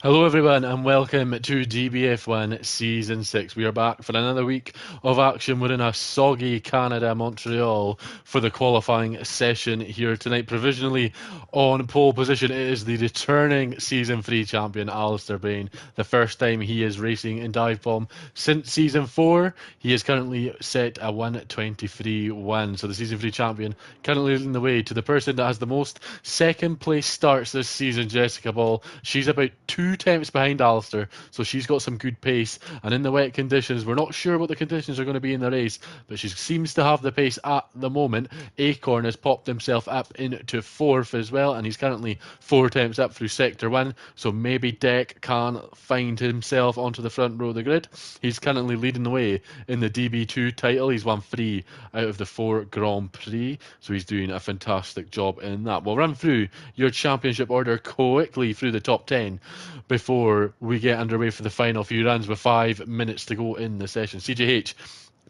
Hello, everyone, and welcome to DBF1 Season 6. We are back for another week of action. We're in a soggy Canada, Montreal, for the qualifying session here tonight. Provisionally on pole position, it is the returning Season 3 champion, Alistair Bain. The first time he is racing in dive bomb since Season 4. He is currently set a 1:23.1. So the Season 3 champion currently leading the way to the person that has the most second place starts this season, Jessica Ball. She's about 2 tenths behind Alistair, so she's got some good pace. And in the wet conditions, we're not sure what the conditions are going to be in the race, but she seems to have the pace at the moment. Acorn has popped himself up into fourth as well, and he's currently 4 tenths up through sector one. So maybe Deck can find himself onto the front row of the grid. He's currently leading the way in the DB2 title. He's won 3 out of the 4 Grand Prix, so he's doing a fantastic job in that. We'll run through your championship order quickly through the top 10 before we get underway for the final few runs with 5 minutes to go in the session. CJH,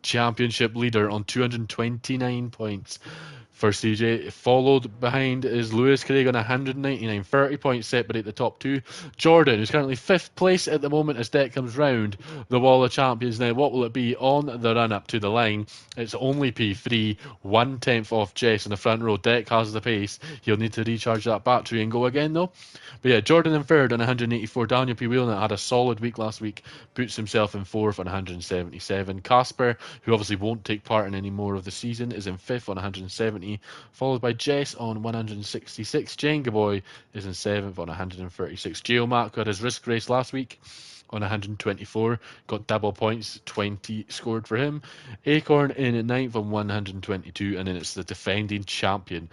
championship leader on 229 points for CJ. Followed behind is Lewis Craig on 199, 30 points separate the top two. Jordan, who's currently 5th place at the moment as Deck comes round the wall of champions. Now, what will it be on the run up to the line? It's only P3, 1 tenth off Jess in the front row. Deck has the pace. He'll need to recharge that battery and go again, though. But yeah, Jordan in third on 184. Daniel P. Whelan had a solid week last week, puts himself in fourth on 177. Casper, who obviously won't take part in any more of the season, is in fifth on 170, followed by Jess on 166. Jenga Boy is in seventh on 136. Geomac got his risk race last week on 124, got double points, 20 scored for him. Acorn in ninth on 122, and then it's the defending champion,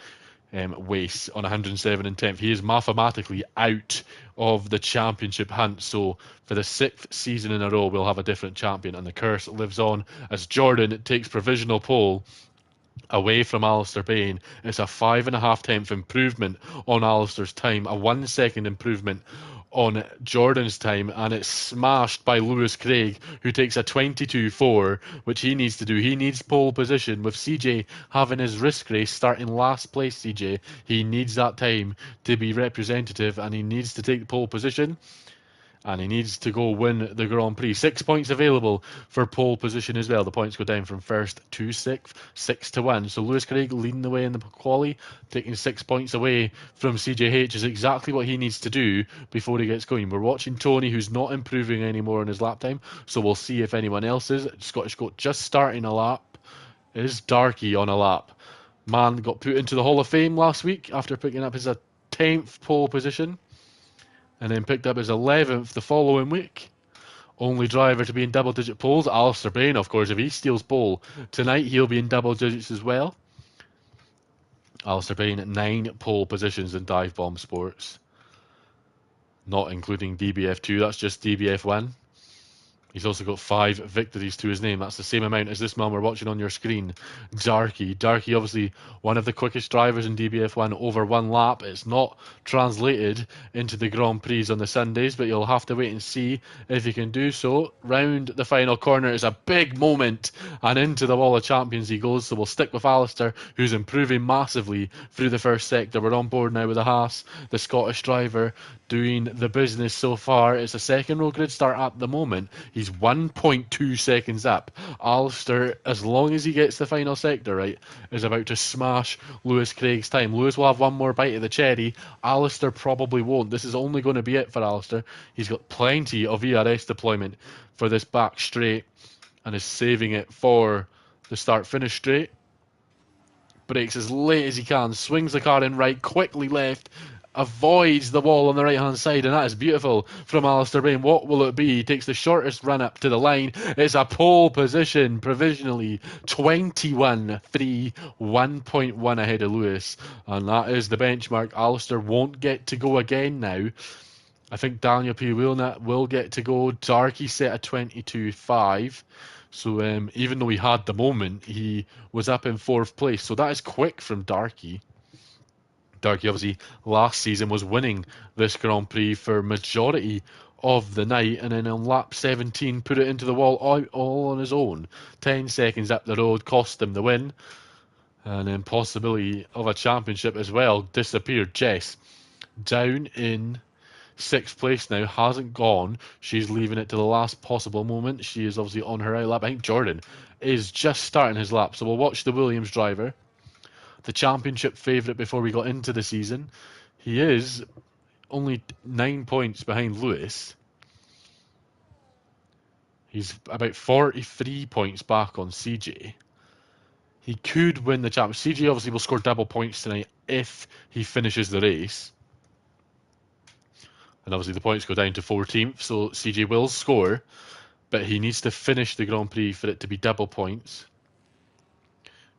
Wace on 107 and 10th. He is mathematically out of the championship hunt, so for the 6th season in a row, we'll have a different champion, and the curse lives on as Jordan takes provisional pole away from Alistair Bain. It's a 5.5 tenth improvement on Alistair's time, a 1 second improvement on Jordan's time, and it's smashed by Lewis Craig, who takes a 22.4, which he needs to do. He needs pole position with CJ having his risk race starting last place. CJ, he needs that time to be representative, and he needs to take the pole position, and he needs to go win the Grand Prix. 6 points available for pole position as well. The points go down from first to sixth, 6-1. So Lewis Craig leading the way in the quali, taking 6 points away from CJH is exactly what he needs to do before he gets going. We're watching Tony, who's not improving anymore in his lap time, so we'll see if anyone else is. Scottish Goat just starting a lap. It is Darky on a lap. Man got put into the Hall of Fame last week after picking up his 10th pole position, and then picked up his 11th the following week. Only driver to be in double-digit poles, Alistair Bain, of course. If he steals pole tonight, he'll be in double digits as well. Alistair Bain at 9 pole positions in dive bomb sports, not including DBF2. That's just DBF1. He's also got 5 victories to his name. That's the same amount as this man we're watching on your screen, Darky. Darky, obviously one of the quickest drivers in DBF1, over 1 lap. It's not translated into the Grand Prix on the Sundays, but you'll have to wait and see if he can do so. Round the final corner is a big moment, and into the Wall of Champions he goes. So we'll stick with Alistair, who's improving massively through the first sector. We're on board now with the Haas, the Scottish driver, doing the business so far. It's a second row grid start at the moment. He's 1.2 seconds up. Alistair, as long as he gets the final sector right, is about to smash Lewis Craig's time. Lewis will have one more bite of the cherry. Alistair probably won't. This is only going to be it for Alistair. He's got plenty of ERS deployment for this back straight and is saving it for the start-finish straight. Brakes as late as he can, swings the car in right, quickly left, avoids the wall on the right hand side, and that is beautiful from Alistair Bain. What will it be? He takes the shortest run up to the line. It's a pole position provisionally, 21.3, 1.1 ahead of Lewis, and that is the benchmark. Alistair won't get to go again now. I think Daniel P. Whelan will get to go. Darky set a 22.5. So even though he had the moment, he was up in 4th place. So that is quick from Darky. Darky obviously last season was winning this Grand Prix for majority of the night, and then on lap 17 put it into the wall all on his own. 10 seconds up the road cost him the win, and then possibility of a championship as well disappeared. Jess down in sixth place now, hasn't gone. She's leaving it to the last possible moment. She is obviously on her out lap. I think Jordan is just starting his lap. So we'll watch the Williams driver, the championship favourite before we got into the season. He is only 9 points behind Lewis. He's about 43 points back on CJ. He could win the championship. CJ obviously will score double points tonight if he finishes the race. And obviously the points go down to 14th, so CJ will score, but he needs to finish the Grand Prix for it to be double points.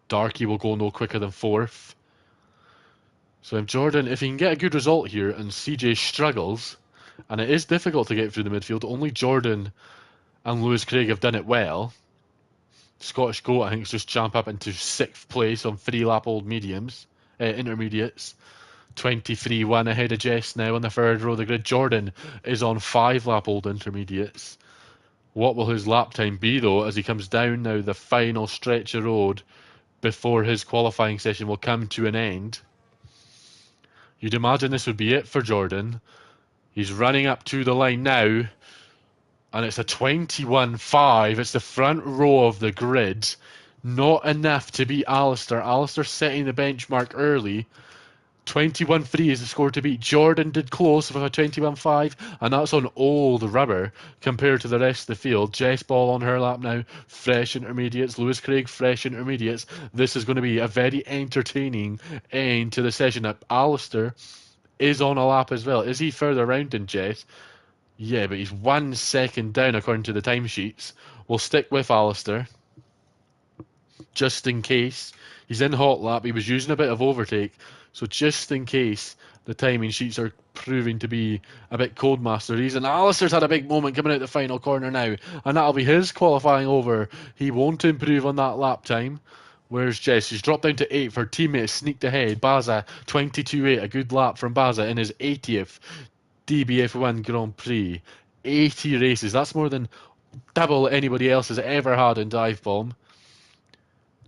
Darky will go no quicker than 4th. So if he can get a good result here and CJ struggles, and it is difficult to get through the midfield, only Jordan and Lewis Craig have done it well. Scottish Goat, I think, has just jumped up into 6th place on 3-lap-old intermediates. 23-1 ahead of Jess now on the third row of the grid. Jordan is on 5-lap-old intermediates. What will his lap time be, though, as he comes down now the final stretch of road before his qualifying session will come to an end? You'd imagine this would be it for Jordan. He's running up to the line now, and it's a 21.5. It's the front row of the grid. Not enough to beat Alistair. Alistair setting the benchmark early. 21.3 is the score to beat. Jordan did close with a 21.5, and that's on old rubber compared to the rest of the field. Jess Ball on her lap now, fresh intermediates. Lewis Craig, fresh intermediates. This is going to be a very entertaining end to the session. Alistair is on a lap as well. Is he further around than Jess? Yeah, but he's 1 second down according to the timesheets. We'll stick with Alistair just in case. He's in hot lap. He was using a bit of overtake. So just in case the timing sheets are proving to be a bit Codemaster-y. And Alistair's had a big moment coming out the final corner now. And that'll be his qualifying over. He won't improve on that lap time. Where's Jess? She's dropped down to 8th. Her teammate sneaked ahead. Baza, 22.8. A good lap from Baza in his 80th DBF1 Grand Prix. 80 races. That's more than double anybody else has ever had in Dive Bomb.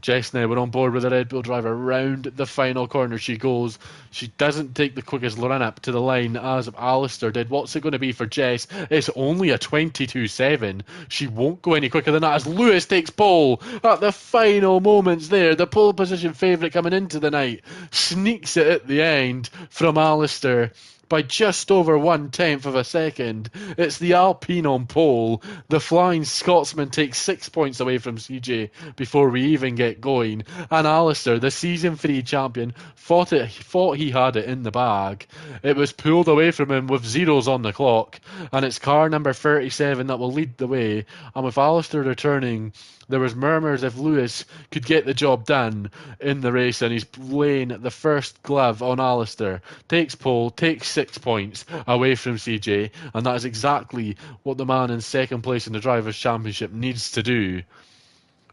Jess now, we're on board with the Red Bull driver. Round the final corner she goes. She doesn't take the quickest run up to the line as Alistair did. What's it going to be for Jess? It's only a 22.7. She won't go any quicker than that as Lewis takes pole at the final moments there. The pole position favourite coming into the night. Sneaks it at the end from Alistair by just over 1/10 of a second. It's the Alpine on pole. The Flying Scotsman takes 6 points away from CJ before we even get going. And Alistair, the season 3 champion, thought he had it in the bag. It was pulled away from him with zeros on the clock. And it's car number 37 that will lead the way. And with Alistair returning, there was murmurs if Lewis could get the job done in the race, and he's laying the first glove on Alistair. Takes pole, takes 6 points away from CJ, and that is exactly what the man in second place in the Drivers' Championship needs to do.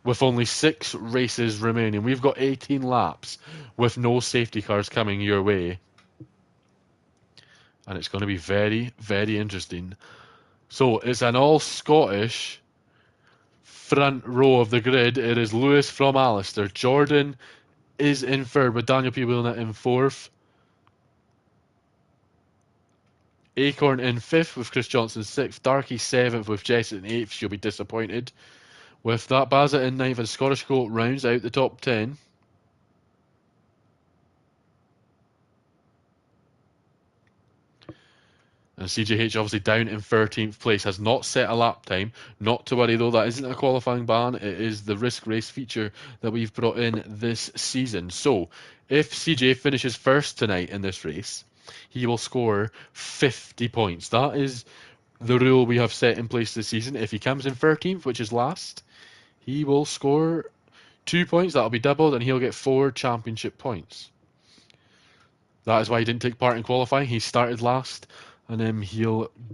With only 6 races remaining, we've got 18 laps with no safety cars coming your way. And it's going to be very, very interesting. So it's an all-Scottish front row of the grid. It is Lewis from Alistair. Jordan is in third with Daniel P. Wilnett in fourth. Acorn in fifth with Chris Johnson sixth. Darky seventh with Jess in eighth. She'll be disappointed. With that, Baza in ninth and Scottish Goat rounds out the top 10. And CJH obviously down in 13th place, has not set a lap time. Not to worry though, that isn't a qualifying ban. It is the risk race feature that we've brought in this season. So if CJ finishes first tonight in this race, he will score 50 points. That is the rule we have set in place this season. If he comes in 13th, which is last, he will score 2 points. That'll be doubled and he'll get 4 championship points. That is why he didn't take part in qualifying. He started last. And then he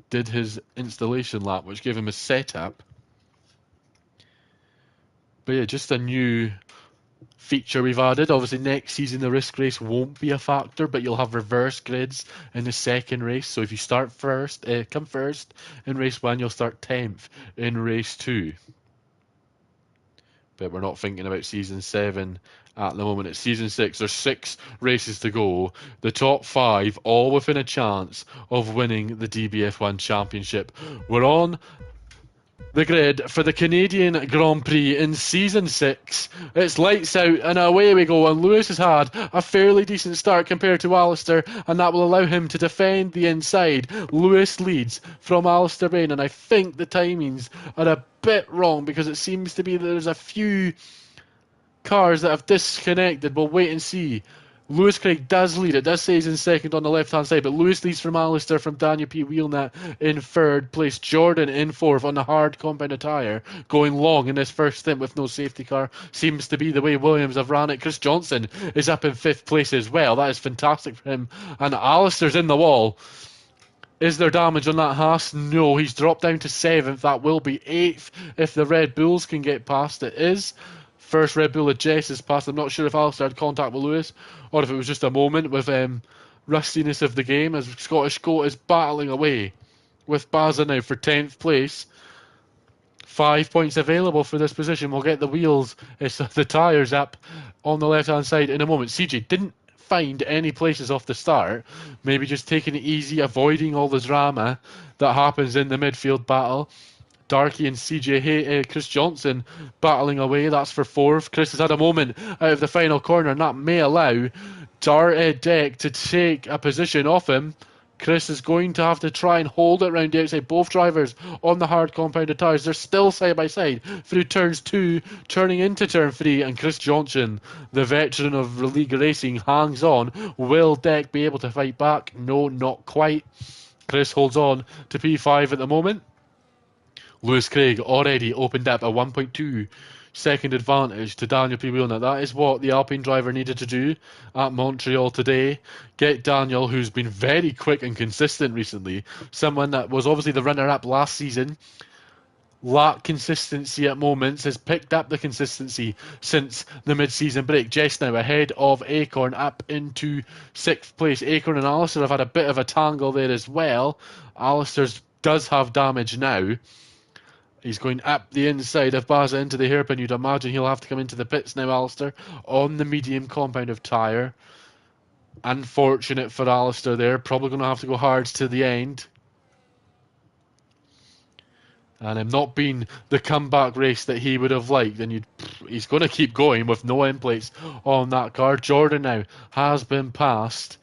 did his installation lap, which gave him a setup. But yeah, just a new feature we've added. Obviously, next season the risk race won't be a factor, but you'll have reverse grids in the second race. So if you start first, come first in race 1, you'll start 10th in race 2. But we're not thinking about season 7 at the moment. It's season 6. There's 6 races to go. The top 5 all within a chance of winning the DBF1 championship. We're on the grid for the Canadian Grand Prix in season 6. It's lights out and away we go, and Lewis has had a fairly decent start compared to Alistair, and that will allow him to defend the inside. Lewis leads from Alistair Bain, and I think the timings are a bit wrong because it seems to be that there's a few cars that have disconnected. We'll wait and see. Lewis Craig does lead. It does say he's in second on the left-hand side, but Lewis leads from Alistair, from Daniel P. Wheelnut in third place. Jordan in fourth on the hard compound tyre, going long in this first stint with no safety car. Seems to be the way Williams have ran it. Chris Johnson is up in fifth place as well. That is fantastic for him. And Alistair's in the wall. Is there damage on that Haas? No, he's dropped down to 7th. That will be 8th if the Red Bulls can get past. It is. First Red Bull of Jess is past. I'm not sure if Alistair had contact with Lewis or if it was just a moment with rustiness of the game, as Scottish Goat is battling away with Baza now for 10th place. 5 points available for this position. We'll get the wheels, the tyres up on the left-hand side in a moment. CJ didn't find any places off the start. Maybe just taking it easy, avoiding all the drama that happens in the midfield battle. Darky and Chris Johnson battling away. That's for 4th. Chris has had a moment out of the final corner, and that may allow Deck to take a position off him. Chris is going to have to try and hold it round the outside. Both drivers on the hard compounded tyres. They're still side by side through turns 2, turning into turn 3. And Chris Johnson, the veteran of league racing, hangs on. Will Deck be able to fight back? No, not quite. Chris holds on to P5 at the moment. Lewis Craig already opened up a 1.2 second advantage to Daniel P. Wheelnut. That is what the Alpine driver needed to do at Montreal today. Get Daniel, who's been very quick and consistent recently, someone that was obviously the runner-up last season, lacked consistency at moments, has picked up the consistency since the mid-season break. Jess now ahead of Acorn up into 6th place. Acorn and Alistair have had a bit of a tangle there as well. Alistair does have damage now. He's going up the inside of Baza into the hairpin. You'd imagine he'll have to come into the pits now, Alistair, on the medium compound of tyre. Unfortunate for Alistair there. Probably going to have to go hard to the end. And him not being the comeback race that he would have liked. And he's going to keep going with no end plates on that car. Jordan now has been passed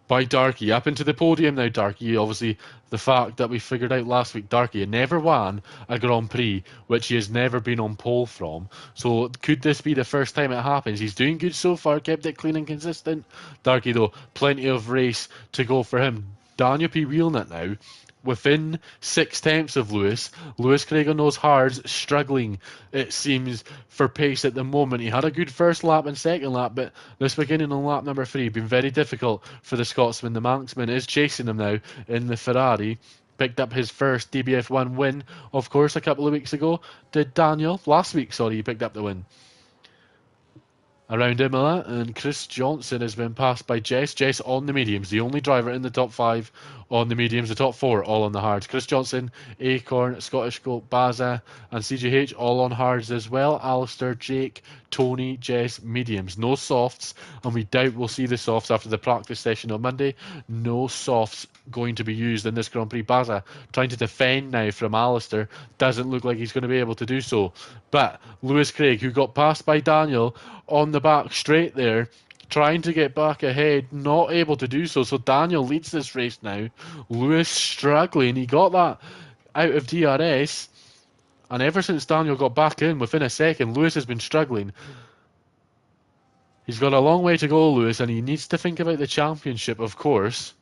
by Darky. Up into the podium now, Darky. Obviously, the fact that we figured out last week, Darky had never won a Grand Prix, which he has never been on pole from. So could this be the first time it happens? He's doing good so far, kept it clean and consistent. Darky, though, plenty of race to go for him. Daniel P. Wheelnut now, within 6/10 of Lewis. Lewis Craig on those hards, struggling, it seems, for pace at the moment. He had a good first lap and second lap, but this beginning on lap number 3 been very difficult for the Scotsman. The Manxman is chasing him now in the Ferrari. Picked up his first DBF1 win, of course, a couple of weeks ago. Did Daniel? Last week, sorry, he picked up the win. Around Imola, and Chris Johnson has been passed by Jess. Jess on the mediums, the only driver in the top 5 on the mediums, the top 4 all on the hards. Chris Johnson, Acorn, Scottish Goat, Baza, and CJH all on hards as well. Alistair, Jake, Tony, Jess, mediums. No softs, and we doubt we'll see the softs after the practice session on Monday. No softs going to be used in this Grand Prix. Baza trying to defend now from Alistair. Doesn't look like he's going to be able to do so. But Lewis Craig, who got passed by Daniel on the back straight there, trying to get back ahead, not able to do so. So Daniel leads this race now. Lewis struggling. He got that out of DRS. And ever since Daniel got back in, within a second, Lewis has been struggling. He's got a long way to go, Lewis, and he needs to think about the championship, of course.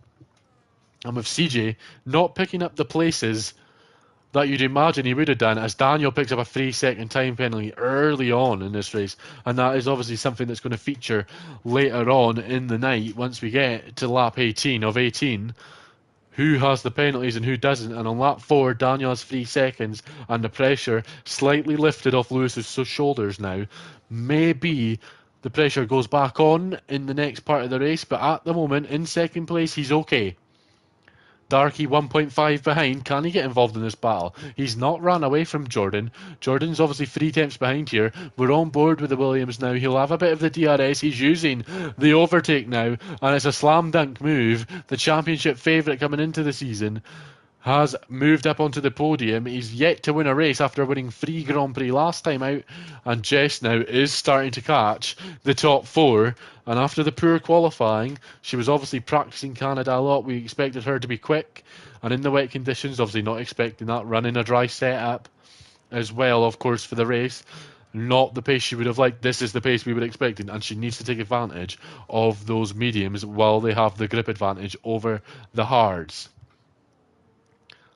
And with CJ not picking up the places that you'd imagine he would have done, as Daniel picks up a 3-second time penalty early on in this race, and that is obviously something that's going to feature later on in the night once we get to lap 18 of 18. Who has the penalties and who doesn't? And on lap 4, Daniel has 3 seconds, and the pressure slightly lifted off Lewis's shoulders now. Maybe the pressure goes back on in the next part of the race, but at the moment, in second place, he's okay. Darky 1.5 behind. Can he get involved in this battle? He's not ran away from Jordan. Jordan's obviously 3 tenths behind here. We're on board with the Williams now. He'll have a bit of the DRS. He's using the overtake now, and it's a slam dunk move. The championship favourite coming into the season has moved up onto the podium. He's yet to win a race after winning 3 Grand Prix last time out, and Jess now is starting to catch the top 4. And after the poor qualifying, she was obviously practicing Canada a lot. We expected her to be quick, and in the wet conditions, obviously not expecting that, running a dry setup as well, of course, for the race. Not the pace she would have liked. This is the pace we were expecting, and she needs to take advantage of those mediums while they have the grip advantage over the hards.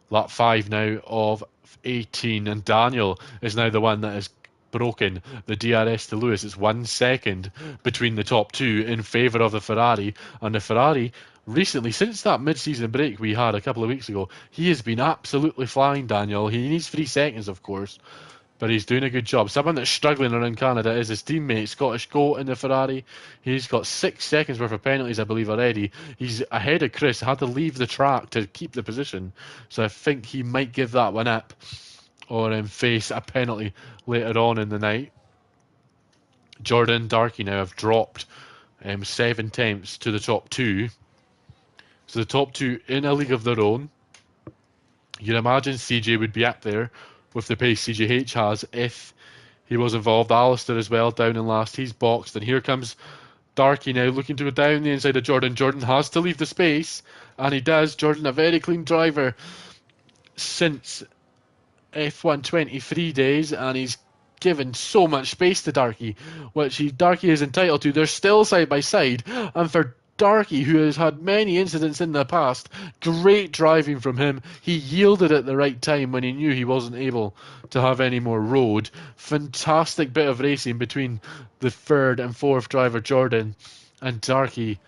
Lap 5 now of 18, and Daniel is now the one that has broken the DRS to Lewis. It's 1 second between the top 2 in favour of the Ferrari, and the Ferrari recently, since that mid-season break we had a couple of weeks ago, he has been absolutely flying, Daniel. He needs 3 seconds, of course, but he's doing a good job. Someone that's struggling around Canada is his teammate, Scottish Goat in the Ferrari. He's got 6 seconds worth of penalties, I believe, already. He's ahead of Chris, had to leave the track to keep the position, so I think he might give that one up or face a penalty later on in the night. Jordan, Darky now have dropped 7 tenths to the top 2. So the top 2 in a league of their own. You'd imagine CJ would be up there with the pace CJH has if he was involved. Alistair as well, down in last. He's boxed, and here comes Darky now looking to go down the inside of Jordan. Jordan has to leave the space, and he does. Jordan, a very clean driver since F1 23 days, and he's given so much space to Darky, which Darky is entitled to. They're still side by side, and for Darky, who has had many incidents in the past, great driving from him. He yielded at the right time when he knew he wasn't able to have any more road. Fantastic bit of racing between the 3rd and 4th driver, Jordan, and Darky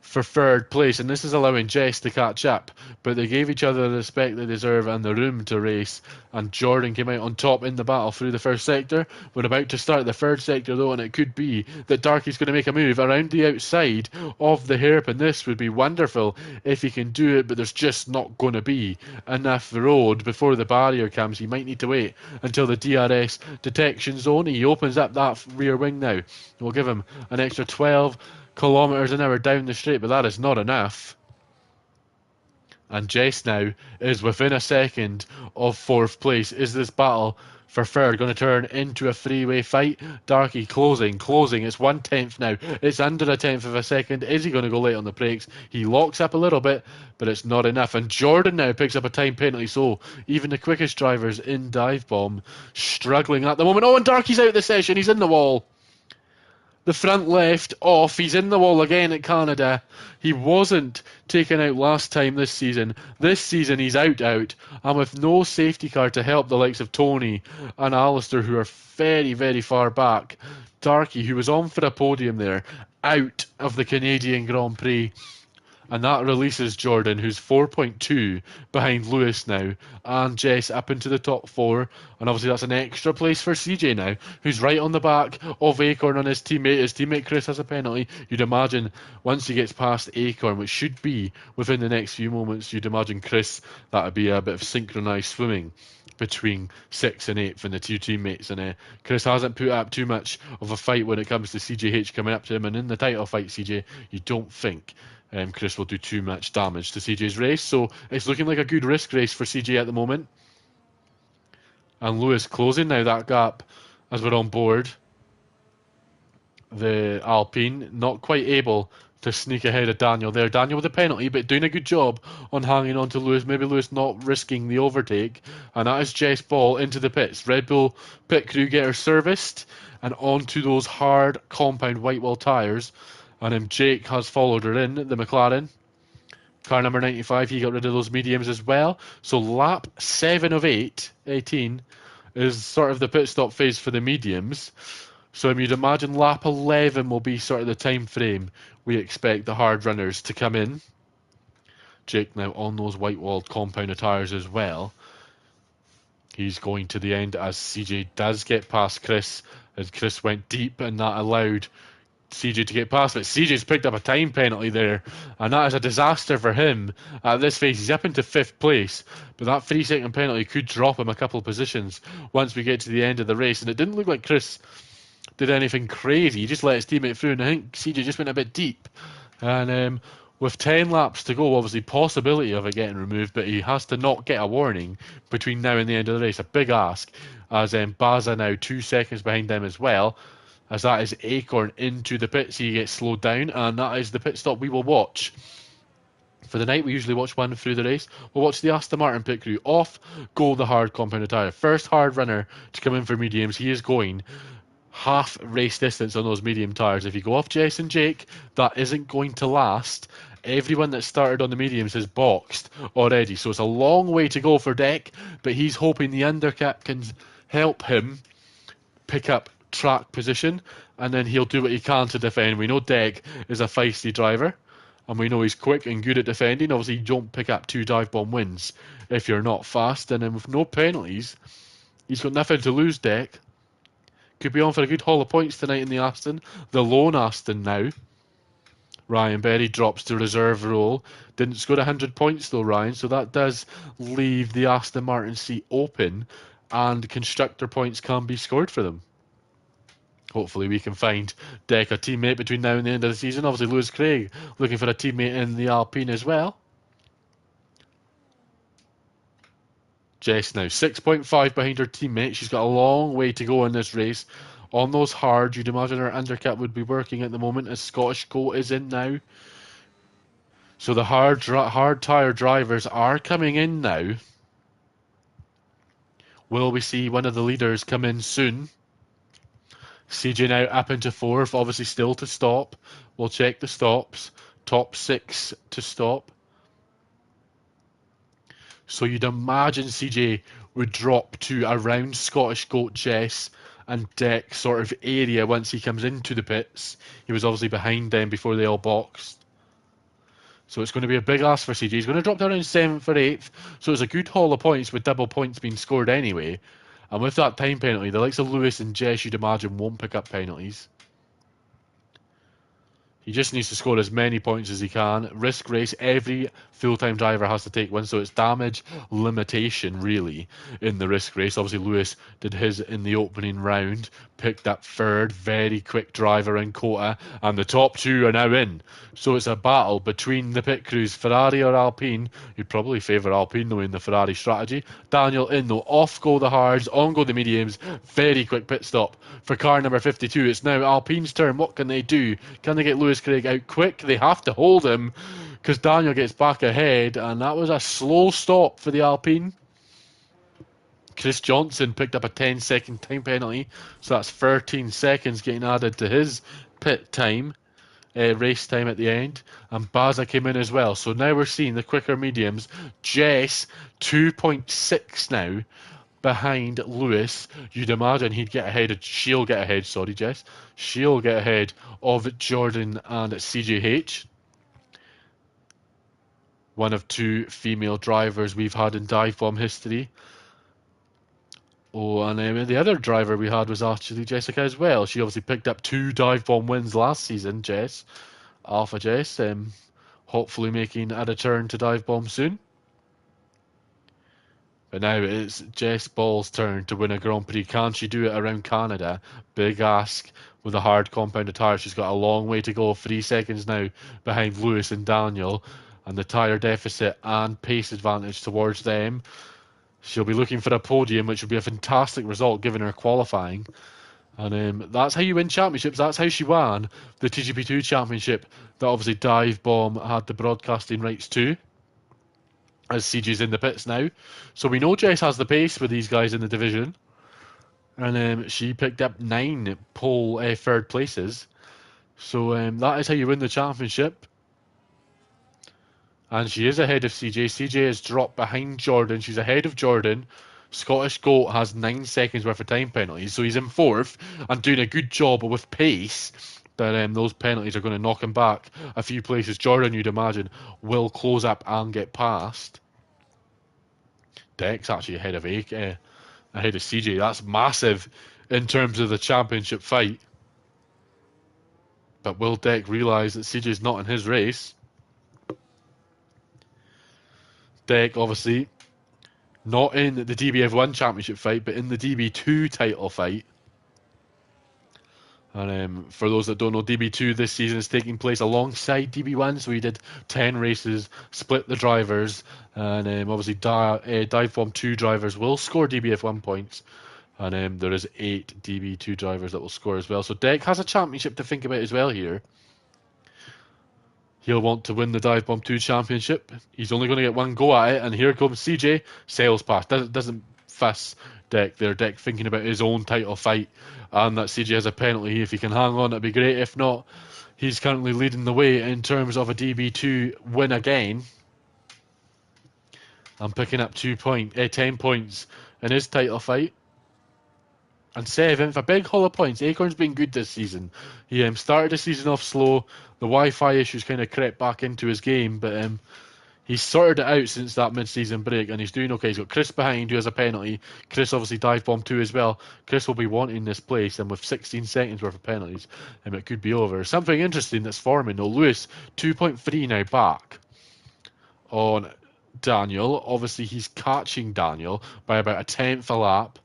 for 3rd place, and this is allowing Jess to catch up, but they gave each other the respect they deserve and the room to race, and Jordan came out on top in the battle through the 1st sector. We're about to start the 3rd sector though, and it could be that Darky's going to make a move around the outside of the hairpin. This would be wonderful if he can do it, but there's just not going to be enough road before the barrier comes. He might need to wait until the DRS detection zone. He opens up that rear wing now. We'll give him an extra 12 kilometres an hour down the straight, but that is not enough. And Jess now is within a second of 4th place. Is this battle for 3rd going to turn into a three-way fight? Darky closing. It's 1 tenth now. It's under a tenth of a second. Is he going to go late on the brakes? He locks up a little bit, but it's not enough. And Jordan now picks up a time penalty, so even the quickest drivers in Dive Bomb struggling at the moment. Oh, and Darky's out of the session. He's in the wall. The front left off. He's in the wall again at Canada. He wasn't taken out last time this season. This season he's out. And with no safety car to help the likes of Tony and Alistair, who are very, very far back. Darky, who was on for a podium there, out of the Canadian Grand Prix. And that releases Jordan, who's 4.2 behind Lewis now, and Jess up into the top 4. And obviously that's an extra place for CJ now, who's right on the back of Acorn on his teammate. His teammate Chris has a penalty. You'd imagine once he gets past Acorn, which should be within the next few moments, you'd imagine Chris, that would be a bit of synchronised swimming between 6th and 8th and the 2 teammates. And Chris hasn't put up too much of a fight when it comes to CJH coming up to him. And in the title fight, CJ, you don't think Chris will do too much damage to CJ's race. So it's looking like a good risk race for CJ at the moment. And Lewis closing now that gap as we're on board. The Alpine not quite able to sneak ahead of Daniel there. Daniel with a penalty, but doing a good job on hanging on to Lewis. Maybe Lewis not risking the overtake. And that is Jess Ball into the pits. Red Bull pit crew get her serviced and onto those hard compound white wall tyres. And Jake has followed her in, the McLaren. Car number 95, he got rid of those mediums as well. So lap 7 of 18, is sort of the pit stop phase for the mediums. So you'd imagine lap 11 will be sort of the time frame we expect the hard runners to come in. Jake now on those white-walled compound tyres as well. He's going to the end as CJ does get past Chris, as Chris went deep, and that allowed CJ to get past, but CJ's picked up a time penalty there, and that is a disaster for him. At this phase, he's up into 5th place, but that 3-second penalty could drop him a couple of positions once we get to the end of the race, and it didn't look like Chris did anything crazy. He just let his teammate through, and I think CJ just went a bit deep. And with 10 laps to go, obviously possibility of it getting removed, but he has to not get a warning between now and the end of the race. A big ask, as Baza now 2 seconds behind them as well, as that is Acorn into the pits. He gets slowed down, and that is the pit stop we will watch. For the night, we usually watch one through the race. We'll watch the Aston Martin pit crew. Off go the hard compound tyre. First hard runner to come in for mediums. He is going half race distance on those medium tyres. If you go off Jess and Jake, that isn't going to last. Everyone that started on the mediums is boxed already, so it's a long way to go for Deck, but he's hoping the undercut can help him pick up track position, and then he'll do what he can to defend. We know Deck is a feisty driver, and we know he's quick and good at defending. Obviously, you don't pick up 2 dive bomb wins if you're not fast, and then with no penalties, he's got nothing to lose, Deck. Could be on for a good haul of points tonight in the Aston. The lone Aston now. Ryan Berry drops to reserve role. Didn't score 100 points though, Ryan, so that does leave the Aston Martin seat open, and constructor points can be scored for them. Hopefully we can find Deck a teammate between now and the end of the season. Obviously Lewis Craig looking for a teammate in the Alpine as well. Jess now 6.5 behind her teammate. She's got a long way to go in this race. On those hard, you'd imagine her undercut would be working at the moment as Scottish Goat is in now. So the hard tyre drivers are coming in now. Will we see one of the leaders come in soon? CJ now up into 4th, obviously still to stop. We'll check the stops. Top 6 to stop. So you'd imagine CJ would drop to around Scottish Goat, Jess and Deck sort of area once he comes into the pits. He was obviously behind them before they all boxed. So it's going to be a big ask for CJ. He's going to drop down in 7th or 8th. So it's a good haul of points with double points being scored anyway. And with that time penalty, the likes of Lewis and Jess, you'd imagine, won't pick up penalties. He just needs to score as many points as he can. Risk race, every full-time driver has to take one, so it's damage limitation, really, in the risk race. Obviously, Lewis did his in the opening round, picked up 3rd, very quick driver in Cota, and the top 2 are now in. So it's a battle between the pit crews, Ferrari or Alpine. You'd probably favour Alpine, though, in the Ferrari strategy. Daniel in, though. Off go the hards, on go the mediums. Very quick pit stop for car number 52. It's now Alpine's turn. What can they do? Can they get Lewis Craig out quick? They have to hold him because Daniel gets back ahead, and that was a slow stop for the Alpine. Chris Johnson picked up a 10-second time penalty, so that's 13 seconds getting added to his pit time, race time at the end, and Baza came in as well. So now we're seeing the quicker mediums. Jess 2.6 now behind Lewis. You'd imagine he'd get ahead of she'll get ahead of Jordan and CJH. One of 2 female drivers we've had in dive bomb history. Oh, and the other driver we had was actually Jessica as well. She obviously picked up 2 dive bomb wins last season, Jess. Alpha Jess, hopefully making a return to dive bomb soon. But now it's Jess Ball's turn to win a Grand Prix. Can she do it around Canada? Big ask with a hard compounded tyre. She's got a long way to go. 3 seconds now behind Lewis and Daniel. And the tyre deficit and pace advantage towards them. She'll be looking for a podium, which would be a fantastic result given her qualifying. And that's how you win championships. That's how she won the TGP2 championship that obviously Dive Bomb had the broadcasting rights to, as CJ's in the pits now. So we know Jess has the pace with these guys in the division. And she picked up 9 pole 3rd places. So that is how you win the championship. And she is ahead of CJ. CJ has dropped behind Jordan. She's ahead of Jordan. Scottish Goat has 9 seconds worth of time penalties. So he's in 4th and doing a good job with pace. But those penalties are going to knock him back a few places. Jordan, you'd imagine, will close up and get past. Deck's actually ahead of CJ. That's massive in terms of the championship fight. But will Deck realise that CJ's not in his race? Deck, obviously, not in the DBF1 championship fight, but in the DB2 title fight. And for those that don't know, DB2 this season is taking place alongside DB1, so he did 10 races, split the drivers, and obviously Dive Bomb 2 drivers will score DBF1 points, and there is 8 DB2 drivers that will score as well. So Deck has a championship to think about as well here. He'll want to win the Dive Bomb 2 championship. He's only going to get one go at it, and here comes CJ. Sails past. Doesn't fuss Deck there. Deck thinking about his own title fight, and that CJ has a penalty. If he can hang on, that'd be great. If not, he's currently leading the way in terms of a DB2 win again. I'm picking up 10 points in his title fight. And 7th, a big haul of points. Acorn's been good this season. He started the season off slow. The Wi-Fi issues kind of crept back into his game, but he's sorted it out since that mid-season break, and he's doing okay. He's got Chris behind, who has a penalty. Chris obviously dive bomb 2 as well. Chris will be wanting this place, and with 16 seconds worth of penalties, it could be over. Something interesting that's forming, though. Lewis, 2.3 now back on Daniel. Obviously, he's catching Daniel by about a tenth a lap.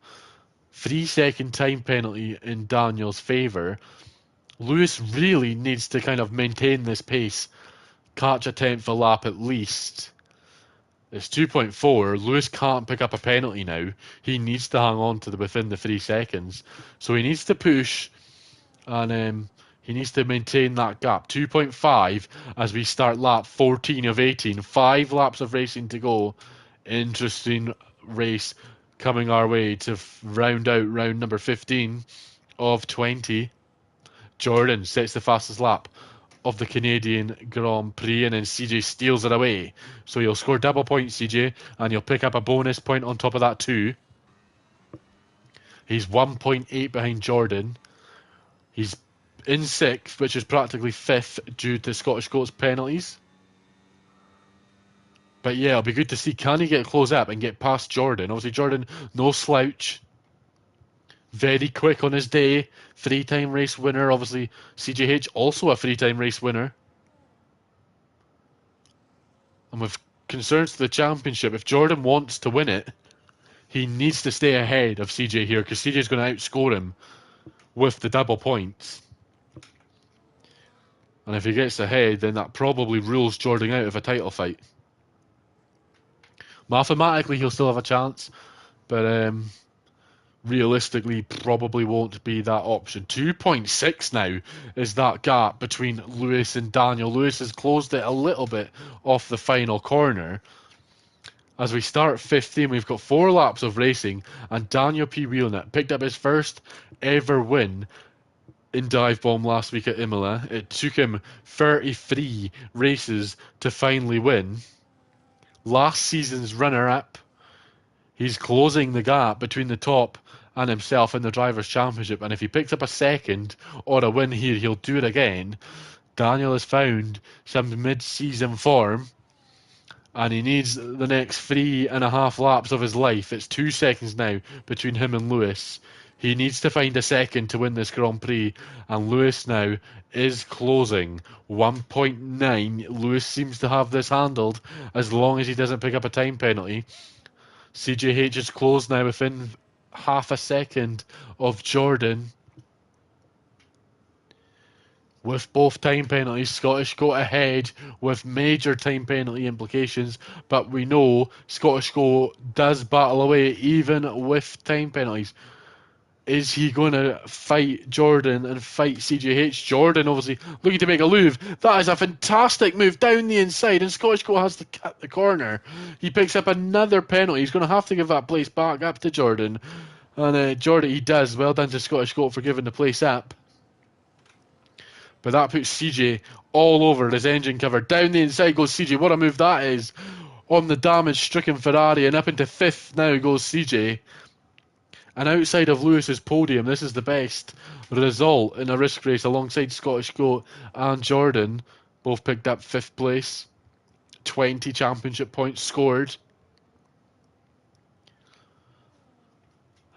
3-second time penalty in Daniel's favour. Lewis really needs to kind of maintain this pace, catch a tenth a lap at least. It's 2.4. Lewis can't pick up a penalty now. He needs to hang on to within the 3 seconds. So he needs to push, and he needs to maintain that gap. 2.5 as we start lap 14 of 18. 5 laps of racing to go. Interesting race coming our way to round out round number 15 of 20. Jordan sets the fastest lap of the Canadian Grand Prix, and then CJ steals it away. So you'll score double points, CJ, and you'll pick up a bonus point on top of that too. He's 1.8 behind Jordan. He's in 6th, which is practically 5th due to Scottish Goat's penalties. But yeah, it'll be good to see, can he get close up and get past Jordan? Obviously, Jordan, no slouch. Very quick on his day. 3-time race winner. Obviously, CJH also a 3-time race winner. And with concerns to the championship, if Jordan wants to win it, he needs to stay ahead of CJ here, because CJ's going to outscore him with the double points. And if he gets ahead, then that probably rules Jordan out of a title fight. Mathematically, he'll still have a chance, but realistically probably won't be that option. 2.6 now is that gap between Lewis and Daniel. Lewis has closed it a little bit off the final corner. As we start 15, we've got 4 laps of racing, and Daniel P. Wheelnut picked up his first ever win in Dive Bomb last week at Imola. It took him 33 races to finally win. Last season's runner-up. He's closing the gap between the top and himself in the Drivers' Championship, and if he picks up a second or a win here, he'll do it again. Daniel has found some mid-season form, and he needs the next 3.5 laps of his life. It's 2 seconds now between him and Lewis. He needs to find a second to win this Grand Prix, and Lewis now is closing 1.9. Lewis seems to have this handled as long as he doesn't pick up a time penalty. CJH is closed now within half a second of Jordan. With both time penalties, Scottish Goat ahead with major time penalty implications, but we know Scottish Goat does battle away even with time penalties. Is he going to fight Jordan and fight CJH? Jordan obviously looking to make a move. That is a fantastic move down the inside, and Scottish Goat has to cut the corner. He picks up another penalty. He's going to have to give that place back up to Jordan. And Jordan, he does. Well done to Scottish Goat for giving the place up. But that puts CJ all over his engine cover. Down the inside goes CJ. What a move that is. On the damage-stricken Ferrari, and up into 5th now goes CJ. And outside of Lewis's podium, this is the best result in a risk race alongside Scottish Goat and Jordan. Both picked up 5th place. 20 championship points scored.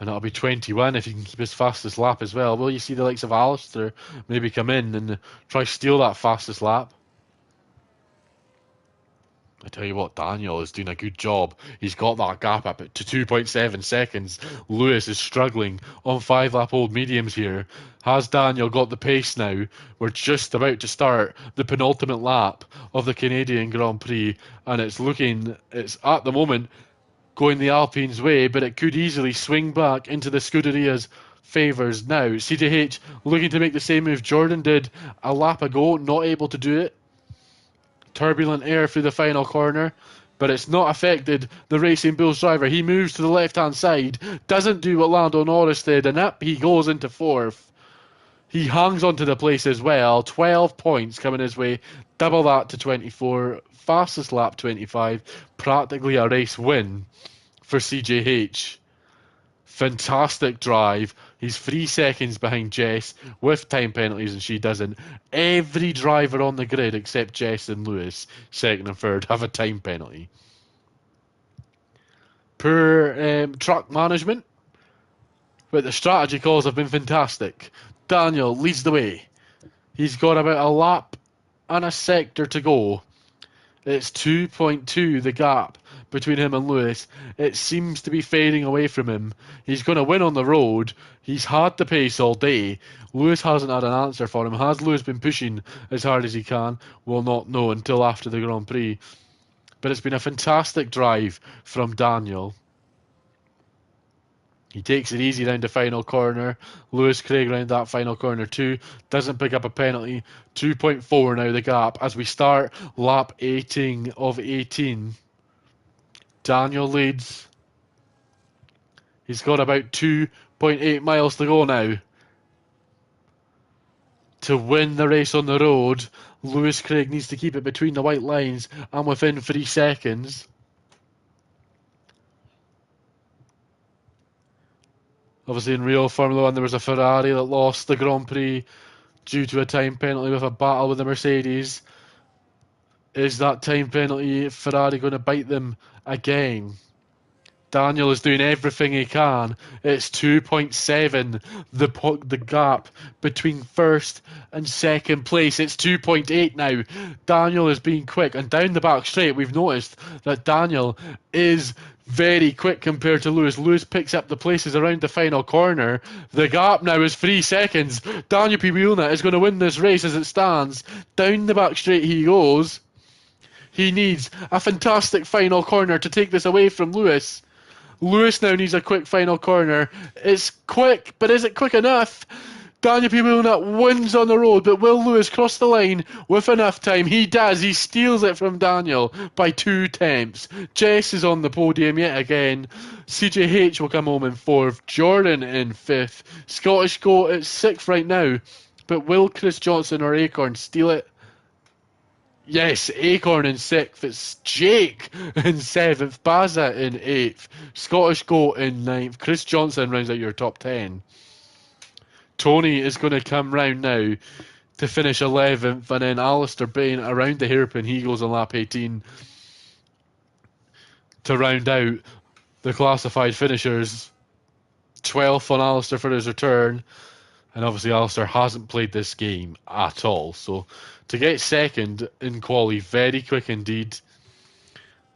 And that'll be 21 if he can keep his fastest lap as well. Will you see the likes of Alistair maybe come in and try steal that fastest lap? I tell you what, Daniel is doing a good job. He's got that gap up to 2.7 seconds. Lewis is struggling on 5-lap-old mediums here. Has Daniel got the pace now? We're just about to start the penultimate lap of the Canadian Grand Prix, and it's at the moment going the Alpine's way, but it could easily swing back into the Scuderia's favours now. CJH looking to make the same move Jordan did a lap ago, not able to do it. Turbulent air through the final corner, but it's not affected the Racing Bulls driver. He moves to the left-hand side, doesn't do what Lando Norris did, and up he goes into fourth. He hangs onto the place as well. 12 points coming his way, double that to 24. Fastest lap 25, practically a race win for CJH. Fantastic drive. He's 3 seconds behind Jess with time penalties, and she doesn't. Every driver on the grid except Jess and Lewis, second and third, have a time penalty. Poor truck management, but the strategy calls have been fantastic. Daniel leads the way. He's got about a lap and a sector to go. It's 2.2 the gap between him and Lewis. It seems to be fading away from him. He's going to win on the road. He's had the pace all day. Lewis hasn't had an answer for him. Has Lewis been pushing as hard as he can? We'll not know until after the Grand Prix. But it's been a fantastic drive from Daniel. He takes it easy round the final corner. Lewis Craig round that final corner too. Doesn't pick up a penalty. 2.4 now the gap as we start lap 18 of 18. Daniel leads. He's got about 2.8 miles to go now to win the race on the road. Lewis Craig needs to keep it between the white lines and within 3 seconds. Obviously in real Formula 1 there was a Ferrari that lost the Grand Prix due to a time penalty with a battle with the Mercedes. Is that time penalty Ferrari going to bite them again? Daniel is doing everything he can. It's 2.7, the gap between first and second place. It's 2.8 now. Daniel is being quick. And down the back straight, we've noticed that Daniel is very quick compared to Lewis. Lewis picks up the places around the final corner. The gap now is 3 seconds. Daniel Pibiulna is going to win this race as it stands. Down the back straight he goes. He needs a fantastic final corner to take this away from Lewis. Lewis now needs a quick final corner. It's quick, but is it quick enough? Daniel Pibiulna wins on the road, but will Lewis cross the line with enough time? He does. He steals it from Daniel by 2 tenths. Jess is on the podium yet again. CJH will come home in 4th. Jordan in 5th. Scottish Goat at 6th right now. But will Chris Johnson or Acorn steal it? Yes, Acorn in 6th. It's Jake in 7th. Baza in 8th. Scottish Goat in 9th. Chris Johnson rounds out your top 10. Tony is going to come round now to finish 11th, and then Alistair Bain around the hairpin. He goes on lap 18 to round out the classified finishers. 12th on Alistair for his return, and obviously Alistair hasn't played this game at all, so to get second in quali, very quick indeed.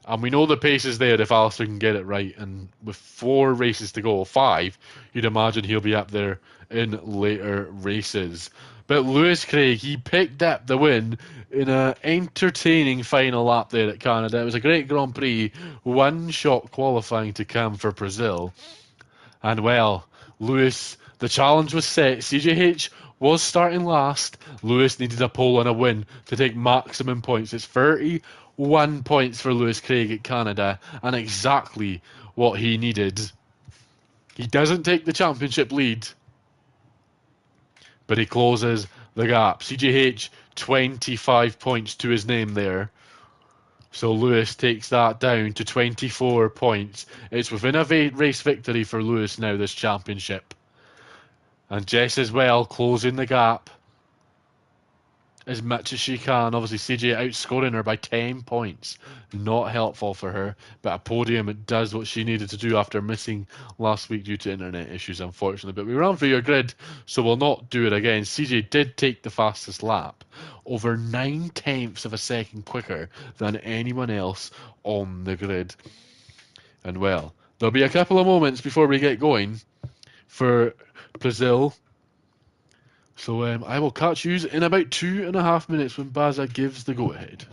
And we know the pace is there if Alistair can get it right. And with 4 races to go, 5, you'd imagine he'll be up there in later races. But Lewis Craig, he picked up the win in an entertaining final lap there at Canada. It was a great Grand Prix. 1 shot qualifying to come for Brazil. And well, Lewis, the challenge was set. CJH was starting last. Lewis needed a pole and a win to take maximum points. It's 31 points for Lewis Craig at Canada, and exactly what he needed. He doesn't take the championship lead, but he closes the gap. CJH 25 points to his name there. So Lewis takes that down to 24 points. It's within a race victory for Lewis now, this championship. And Jess as well, closing the gap. as much as she can. Obviously, CJ outscoring her by 10 points. Not helpful for her, but a podium it does what she needed to do after missing last week due to internet issues, unfortunately. But we ran for your grid, so we'll not do it again. CJ did take the fastest lap, over 9 tenths of a second quicker than anyone else on the grid. And well, there'll be a couple of moments before we get going for Brazil. So I will catch you in about 2.5 minutes when Baza gives the go ahead.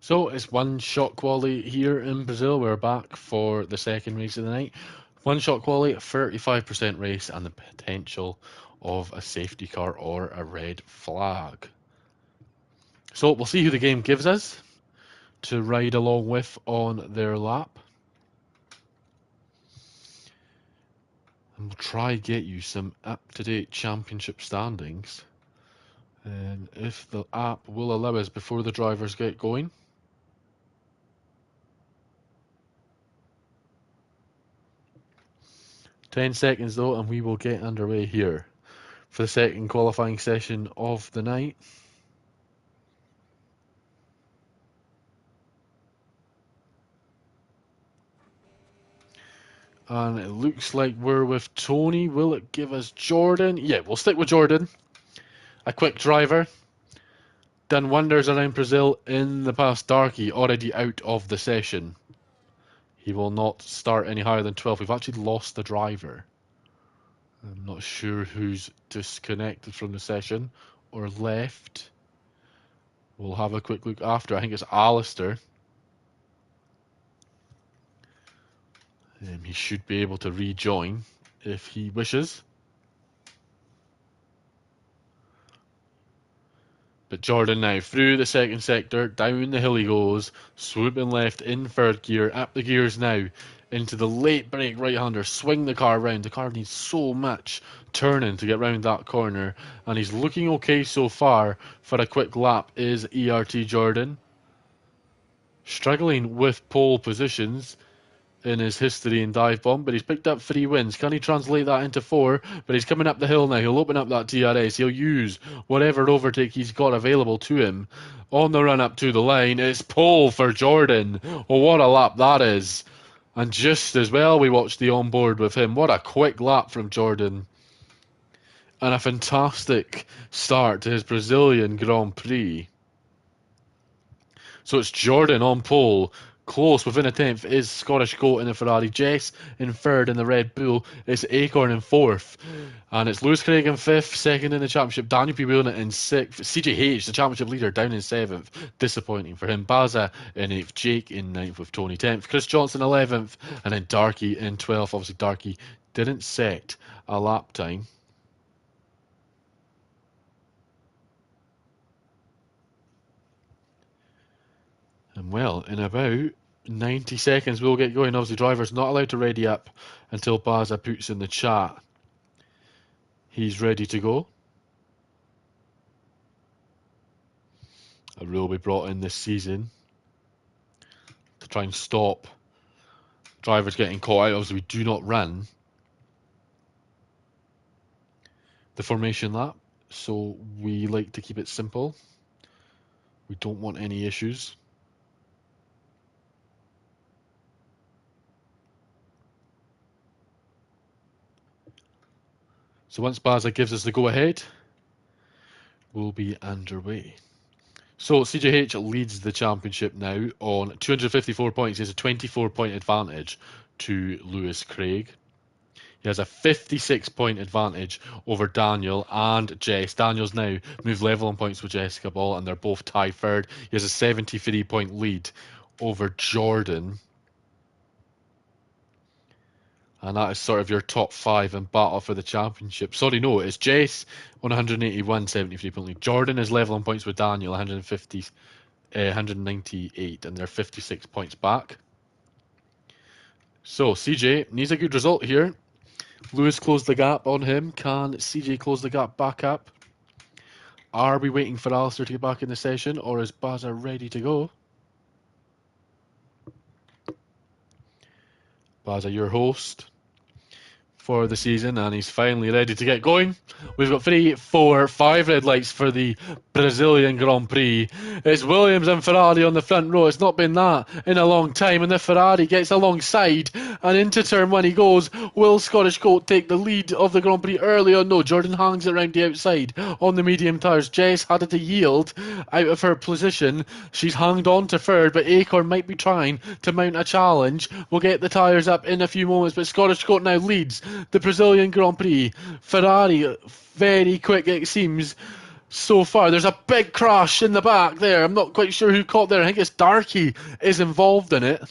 So it's one shot quality here in Brazil. We're back for the second race of the night. One shot quality, 35% race, and the potential of a safety car or a red flag. So we'll see who the game gives us to ride along with on their lap. And we'll try get you some up-to-date championship standings. And if the app will allow us before the drivers get going. 10 seconds though, and we will get underway here for the second qualifying session of the night. And it looks like we're with Tony. Will it give us Jordan? Yeah, we'll stick with Jordan. A quick driver. Done wonders around Brazil in the past. Darky already out of the session. He will not start any higher than 12. We've actually lost the driver. I'm not sure who's disconnected from the session or left. We'll have a quick look after. I think it's Alistair. He should be able to rejoin if he wishes. But Jordan now through the second sector, down the hill he goes, swooping left in third gear, up the gears now, into the late brake right-hander, swing the car round. The car needs so much turning to get round that corner, and he's looking okay so far for a quick lap is ERT Jordan. Struggling with pole positions in his history in dive bomb, but he's picked up 3 wins. Can he translate that into 4? But he's coming up the hill now. He'll open up that DRS. He'll use whatever overtake he's got available to him on the run up to the line. It's pole for Jordan. Oh, what a lap that is. And just as well we watched the onboard with him. What a quick lap from Jordan. And a fantastic start to his Brazilian Grand Prix. So it's Jordan on pole. Close within a tenth is Scottish Goat in the Ferrari, Jess in third in the Red Bull, it's Acorn in fourth, and it's Lewis Craig in fifth, second in the championship, Daniel P. Whelan in sixth, CJH, the championship leader, down in seventh, disappointing for him, Baza in eighth, Jake in ninth with Tony 10th, Chris Johnson 11th, and then Darky in 12th. Obviously Darky didn't set a lap time. And well, in about 90 seconds we'll get going. Obviously, driver's not allowed to ready up until Baza puts in the chat he's ready to go. A rule we brought in this season to try and stop drivers getting caught out. Obviously, we do not run the formation lap, so we like to keep it simple. We don't want any issues. So once Baza gives us the go-ahead, we'll be underway. So CJH leads the championship now on 254 points. He has a 24-point advantage to Lewis Craig. He has a 56-point advantage over Daniel and Jess. Daniel's now moved level on points with Jessica Ball, and they're both tied third. He has a 73-point lead over Jordan. And that is sort of your top 5 in battle for the championship. Sorry, no, it's Jess on 181, 73-point lead. Jordan is level on points with Daniel, 198, and they're 56 points back. So CJ needs a good result here. Lewis closed the gap on him. Can CJ close the gap back up? Are we waiting for Alistair to get back in the session, or is Baza ready to go? Baza, your host for the season, and he's finally ready to get going. We've got 3, 4, 5 red lights for the Brazilian Grand Prix. It's Williams and Ferrari on the front row. It's not been that in a long time, and the Ferrari gets alongside, and into turn 1 he goes. Will Scottish Goat take the lead of the Grand Prix early on? No, Jordan hangs it around the outside on the medium tyres. Jess had to yield out of her position. She's hanged on to third, but Acorn might be trying to mount a challenge. We'll get the tyres up in a few moments, but Scottish Goat now leads the Brazilian Grand Prix. Ferrari, very quick it seems. so far. There's a big crash in the back there. I'm not quite sure who caught there. I think it's Darky is involved in it.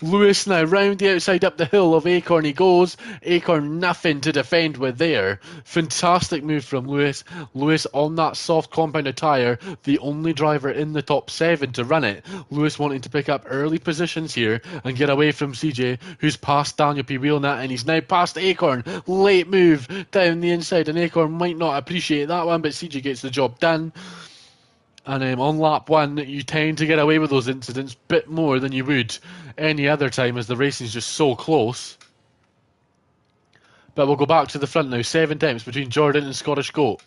Lewis now round the outside up the hill of Acorn he goes. Acorn nothing to defend with there. Fantastic move from Lewis. Lewis on that soft compounded tyre, the only driver in the top 7 to run it. Lewis wanting to pick up early positions here and get away from CJ, who's past Daniel P. Wheelnut, and he's now past Acorn. Late move down the inside, and Acorn might not appreciate that one, but CJ gets the job done. And on lap 1, you tend to get away with those incidents a bit more than you would any other time, as the racing's just so close. But we'll go back to the front now. 7 temps between Jordan and Scottish Goat.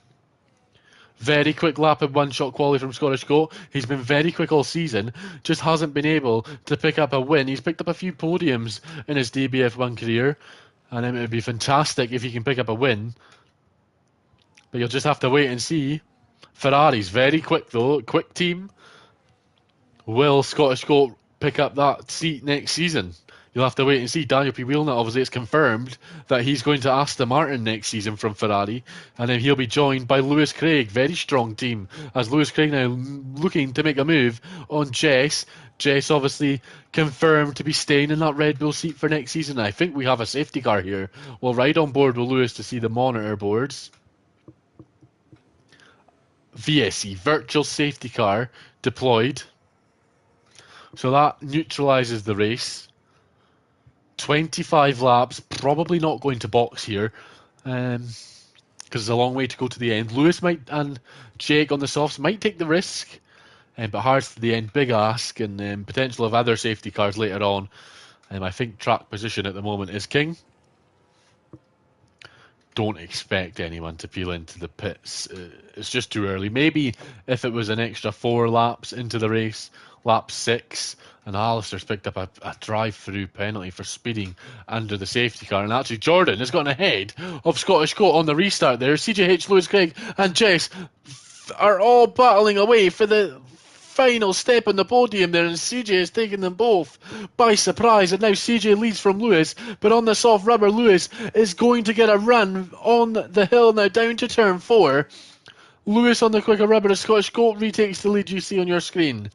Very quick lap in one-shot quali from Scottish Goat. He's been very quick all season, just hasn't been able to pick up a win. He's picked up a few podiums in his DBF1 career, and it would be fantastic if he can pick up a win. But you'll just have to wait and see. Ferrari's very quick though, quick team. Will Scottish Goat pick up that seat next season? You'll have to wait and see. Daniel P. Wheelnut, obviously it's confirmed that he's going to Aston Martin next season from Ferrari, and then he'll be joined by Lewis Craig. Very strong team, as Lewis Craig now looking to make a move on Jess. Jess obviously confirmed to be staying in that Red Bull seat for next season. I think we have a safety car here. We'll ride on board with Lewis to see the monitor boards. VSC, virtual safety car, deployed. So that neutralises the race. 25 laps, probably not going to box here, because it's a long way to go to the end. Lewis might, and Jake on the softs might take the risk, but hard to the end, big ask, and potential of other safety cars later on. I think track position at the moment is king. Don't expect anyone to peel into the pits. It's just too early. Maybe if it was an extra 4 laps into the race, lap 6, and Alistair's picked up a drive-through penalty for speeding under the safety car. And actually, Jordan has gotten ahead of Scottish Goat on the restart there. CJH, Lewis Craig, and Jess are all battling away for the final step on the podium there, and CJ has taken them both by surprise, and now CJ leads from Lewis, but on the soft rubber, Lewis is going to get a run on the hill now down to turn 4. Lewis on the quicker rubber, the Scottish Goat retakes the lead you see on your screen.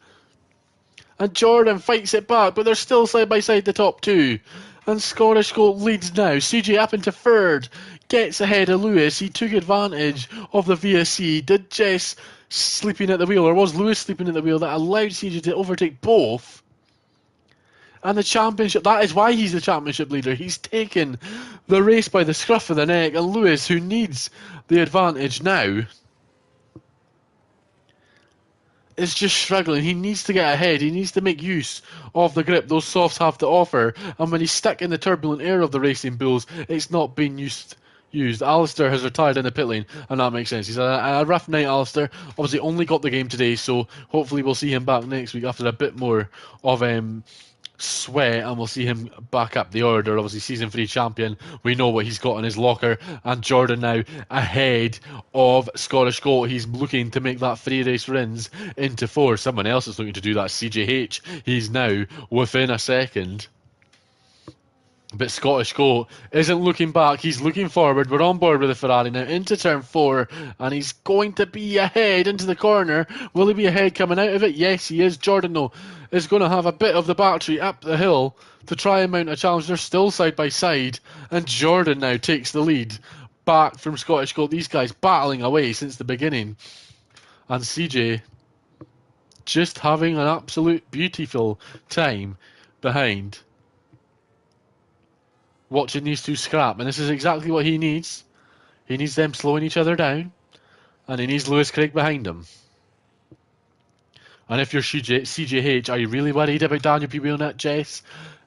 And Jordan fights it back, but they're still side by side the top 2. And Scottish Goat leads now. CJ up into 3rd, gets ahead of Lewis. He took advantage of the VSC. Did Jess sleeping at the wheel, or was Lewis sleeping at the wheel, that allowed CJ to overtake both? And the championship, that is why he's the championship leader. He's taken the race by the scruff of the neck, and Lewis, who needs the advantage now, is just struggling. He needs to get ahead. He needs to make use of the grip those softs have to offer. And when he's stuck in the turbulent air of the Racing Bulls, it's not being used. Alistair has retired in the pit lane, and that makes sense. He's a rough night, Alistair. Obviously only got the game today, so hopefully we'll see him back next week after a bit more of sweat, and we'll see him back up the order. Obviously season 3 champion, we know what he's got in his locker. And Jordan now ahead of Scottish Goat. He's looking to make that 3 race wins into 4. Someone else is looking to do that, CJH. He's now within a second. But Scottish Goat isn't looking back, he's looking forward. We're on board with the Ferrari now into turn 4, and he's going to be ahead into the corner. Will he be ahead coming out of it? Yes, he is. Jordan, though, is going to have a bit of the battery up the hill to try and mount a challenge. They're still side by side, and Jordan now takes the lead back from Scottish Goat. These guys battling away since the beginning, and CJ just having an absolute beautiful time behind, watching these two scrap. And this is exactly what he needs. He needs them slowing each other down, and he needs Lewis Craig behind him. And if you're CJH, are you really worried about Daniel P. Wheelnut, Jess?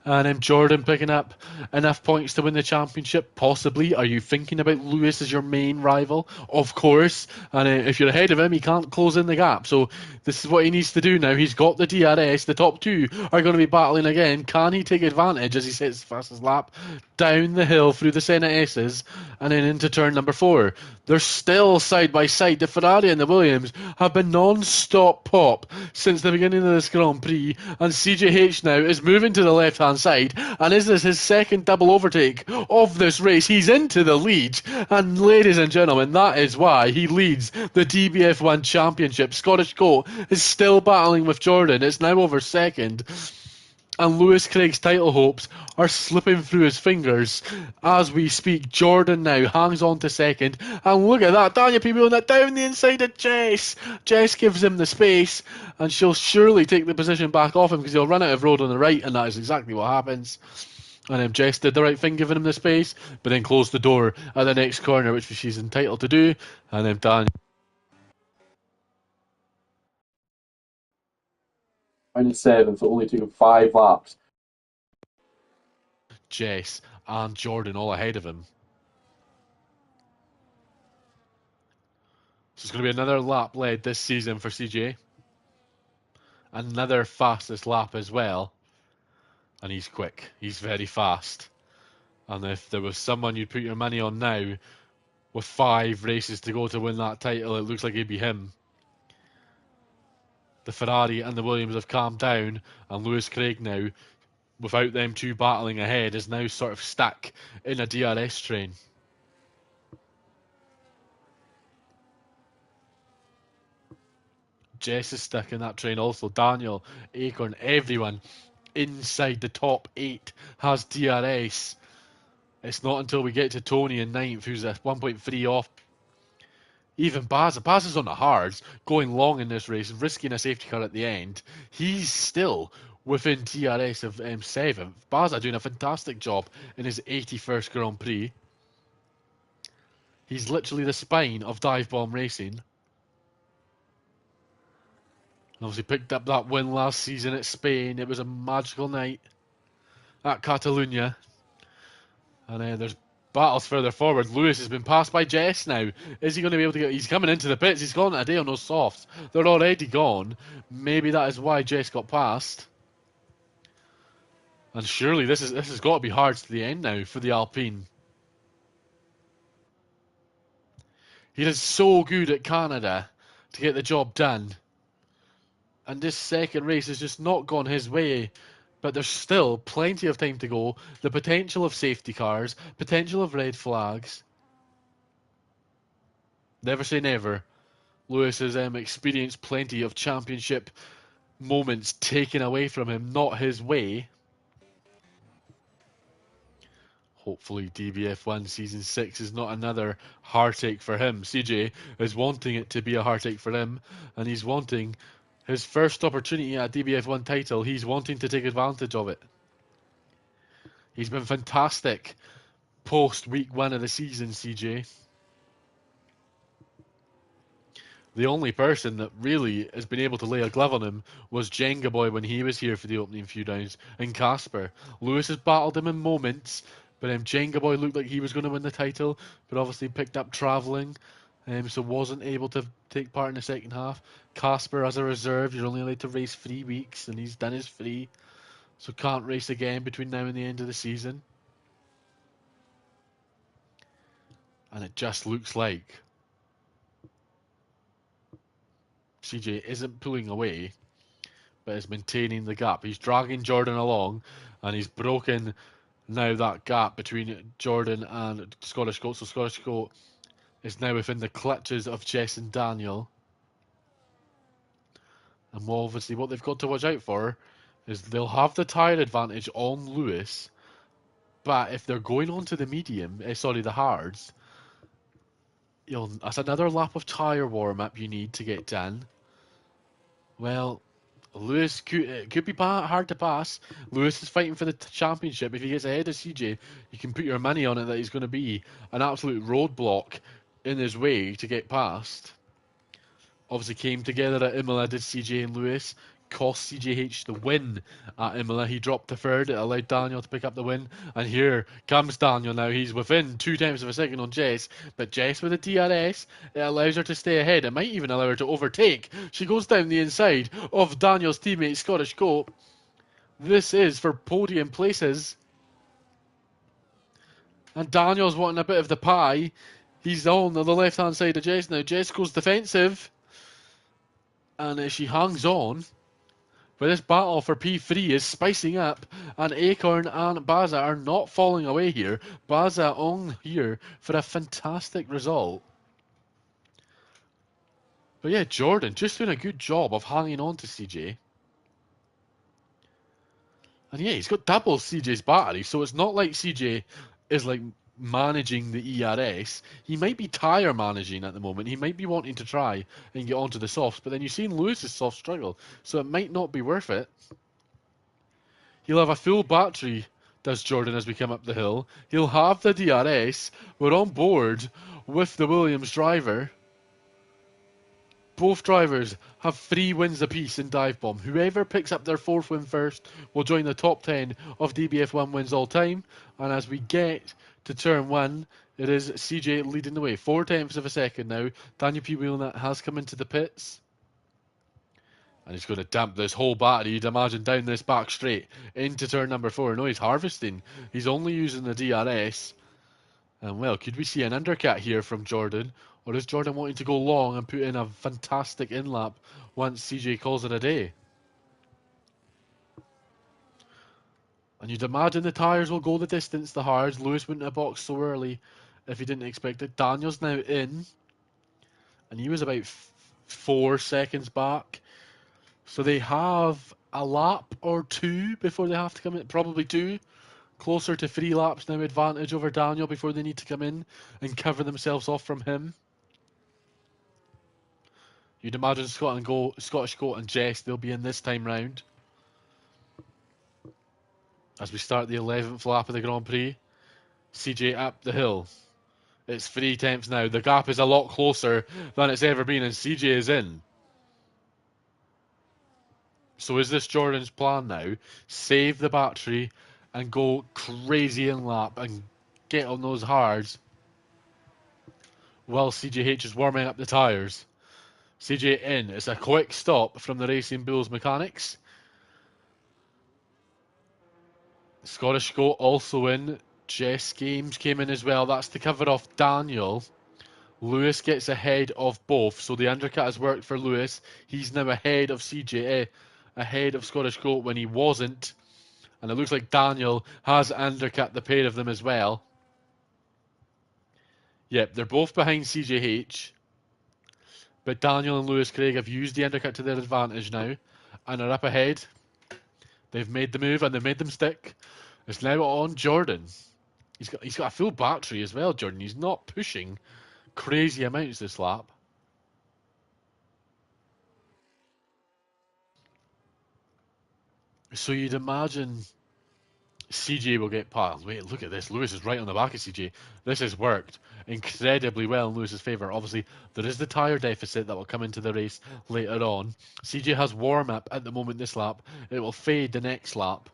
And Jordan picking up enough points to win the championship? Possibly. Are you thinking about Lewis as your main rival? Of course. And if you're ahead of him, he can't close in the gap. So this is what he needs to do now. He's got the DRS. The top 2 are going to be battling again. Can he take advantage as he sets the fastest lap? down the hill through the Senna S's and then into turn number 4. They're still side by side. The Ferrari and the Williams have been non-stop pop since the beginning of this Grand Prix, and CJH now is moving to the left-hand side, and is this his second double overtake of this race? He's into the lead, and ladies and gentlemen, that is why he leads the DBF1 Championship. Scottish Goat is still battling with Jordan. It's now over second. And Lewis Craig's title hopes are slipping through his fingers as we speak. Jordan now hangs on to second. And look at that. Daniel P. wheeling that down the inside of Jess. Jess gives him the space, and she'll surely take the position back off him because he'll run out of road on the right, and that is exactly what happens. And Jess did the right thing, giving him the space, but then closed the door at the next corner, which she's entitled to do. And then Daniel. -7th, it only took him 5 laps. Jess and Jordan all ahead of him. So it's going to be another lap led this season for CJ. Another fastest lap as well. And he's quick. He's very fast. And if there was someone you'd put your money on now, with 5 races to go to win that title, it looks like it'd be him. The Ferrari and the Williams have calmed down, and Lewis Craig now, without them two battling ahead, is now sort of stuck in a DRS train. Jess is stuck in that train also. Daniel, Acorn, everyone inside the top 8 has DRS. It's not until we get to Tony in 9th, who's a 1.3 off. Even Baz is on the hards, going long in this race, risking a safety car at the end. He's still within DRS of 7th. Baza doing a fantastic job in his 81st Grand Prix. He's literally the spine of Dive Bomb Racing. And obviously picked up that win last season at Spain. It was a magical night at Catalunya. And there's battles further forward. Lewis has been passed by Jess now. Is he going to be able to get... He's coming into the pits. He's gone a day on those softs. They're already gone. Maybe that is why Jess got past. And surely this has got to be hard to the end now for the Alpine. He did so good at Canada to get the job done. And this second race has just not gone his way. But there's still plenty of time to go. The potential of safety cars, potential of red flags. Never say never. Lewis has experienced plenty of championship moments taken away from him, not his way. Hopefully DBF1 Season 6 is not another heartache for him. CJ is wanting it to be a heartache for him, and he's wanting his first opportunity at a DBF1 title. He's wanting to take advantage of it. He's been fantastic post week 1 of the season, CJ. The only person that really has been able to lay a glove on him was Jenga Boy when he was here for the opening few rounds, and Casper. Lewis has battled him in moments, but Jenga Boy looked like he was going to win the title, but obviously picked up travelling, so wasn't able to take part in the second half. Casper, as a reserve, you're only allowed to race 3 weeks, and he's done his 3, so can't race again between now and the end of the season. And it just looks like CJ isn't pulling away, but is maintaining the gap. He's dragging Jordan along, and he's broken now that gap between Jordan and Scottish Goat. So Scottish Goat is now within the clutches of Jess and Daniel. And obviously what they've got to watch out for is they'll have the tyre advantage on Lewis, but if they're going on to the the hards, that's another lap of tyre warm-up you need to get done. Well, Lewis could be hard to pass. Lewis is fighting for the championship. If he gets ahead of CJ, you can put your money on it that he's going to be an absolute roadblock in his way to get past. Obviously came together at Imola, did CJ and Lewis. Cost CJH the win at Imola. He dropped to third. It allowed Daniel to pick up the win. And here comes Daniel now. He's within 0.2 of a second on Jess. But Jess with a DRS, it allows her to stay ahead. It might even allow her to overtake. She goes down the inside of Daniel's teammate, Scottish Goat. This is for podium places. And Daniel's wanting a bit of the pie. He's on the left-hand side of Jess now. Jess goes defensive. And she hangs on. But this battle for P3 is spicing up. And Acorn and Baza are not falling away here. Baza on here for a fantastic result. But yeah, Jordan just doing a good job of hanging on to CJ. And yeah, he's got double CJ's battery, so it's not like CJ is like managing the ERS. He might be tire managing at the moment. He might be wanting to try and get onto the softs, but then you've seen Lewis's soft struggle, so it might not be worth it. He'll have a full battery, does Jordan, as we come up the hill. He'll have the DRS. We're on board with the Williams driver. Both drivers have 3 wins apiece in Dive Bomb. Whoever picks up their 4th win first will join the top 10 of DBF1 wins all time. And as we get to turn 1, it is CJ leading the way. 4/10 of a second now. Daniel P. Wheelnut has come into the pits. And he's going to dump this whole battery, you'd imagine, down this back straight into turn number 4. No, he's harvesting. He's only using the DRS. And well, could we see an undercut here from Jordan? Or is Jordan wanting to go long and put in a fantastic in-lap once CJ calls it a day? And you'd imagine the tyres will go the distance, the hards. Lewis wouldn't have boxed so early if he didn't expect it. Daniel's now in. And he was about 4 seconds back. So they have a lap or 2 before they have to come in. Probably 2. Closer to 3 laps now, advantage over Daniel before they need to come in and cover themselves off from him. You'd imagine Scottish Goat and Jess, they'll be in this time round. As we start the 11th lap of the Grand Prix, CJ up the hill. It's 3/10 now. The gap is a lot closer than it's ever been, and CJ is in. So is this Jordan's plan now? Save the battery and go crazy in lap and get on those hards while CJH is warming up the tyres. CJ in. It's a quick stop from the Racing Bulls mechanics. Scottish Goat also in. Jess Games came in as well. That's to cover off Daniel. Lewis gets ahead of both, so the undercut has worked for Lewis. He's now ahead of CJ, ahead of Scottish Goat when he wasn't. And it looks like Daniel has undercut the pair of them as well. Yep, they're both behind CJH. But Daniel and Lewis Craig have used the undercut to their advantage now and are up ahead. They've made the move and they've made them stick. It's now on Jordan. He's got a full battery as well, Jordan. He's not pushing crazy amounts this lap. So you'd imagine CJ will get past. Wait, look at this. Lewis is right on the back of CJ. This has worked incredibly well in Lewis's favour. Obviously, there is the tyre deficit that will come into the race later on. CJ has warm-up at the moment this lap. It will fade the next lap.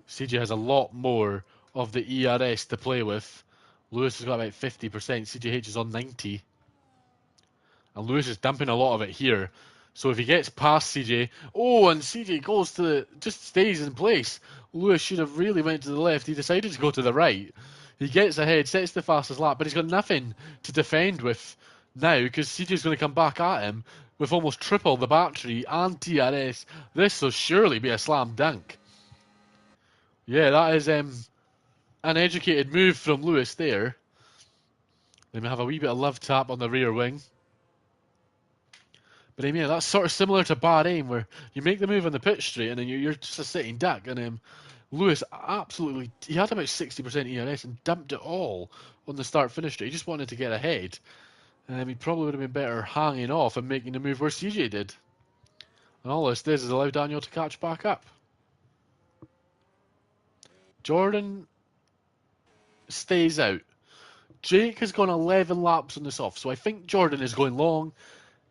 CJ has a lot more of the ERS to play with. Lewis has got about 50%. CJH is on 90%. And Lewis is dumping a lot of it here. So if he gets past CJ, and CJ goes just stays in place. Lewis should have really went to the left. He decided to go to the right. He gets ahead, sets the fastest lap, but he's got nothing to defend with now because CJ's going to come back at him with almost triple the battery and TRS. This will surely be a slam dunk. Yeah, that is an educated move from Lewis there. They may have a wee bit of love tap on the rear wing. But yeah, that's sort of similar to Bahrain, where you make the move on the pitch straight and then you're just a sitting duck. And Lewis absolutely, he had about 60% ERS and dumped it all on the start-finish straight. He just wanted to get ahead. He probably would have been better hanging off and making the move where CJ did. And all this does is allow Daniel to catch back up. Jordan stays out. Jake has gone 11 laps on the soft, so I think Jordan is going long,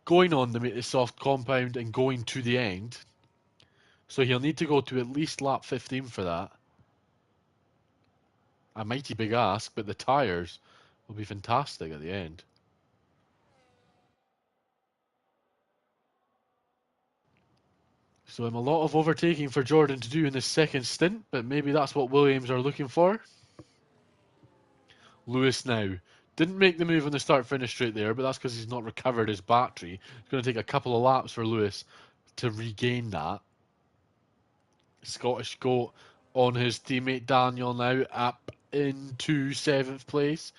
going on the soft compound and going to the end. So he'll need to go to at least lap 15 for that. A mighty big ask, but the tyres will be fantastic at the end. So a lot of overtaking for Jordan to do in this second stint, but maybe that's what Williams are looking for. Lewis now didn't make the move on the start-finish straight there, but that's because he's not recovered his battery. It's going to take a couple of laps for Lewis to regain that. Scottish Goat on his teammate Daniel now up into 7th place.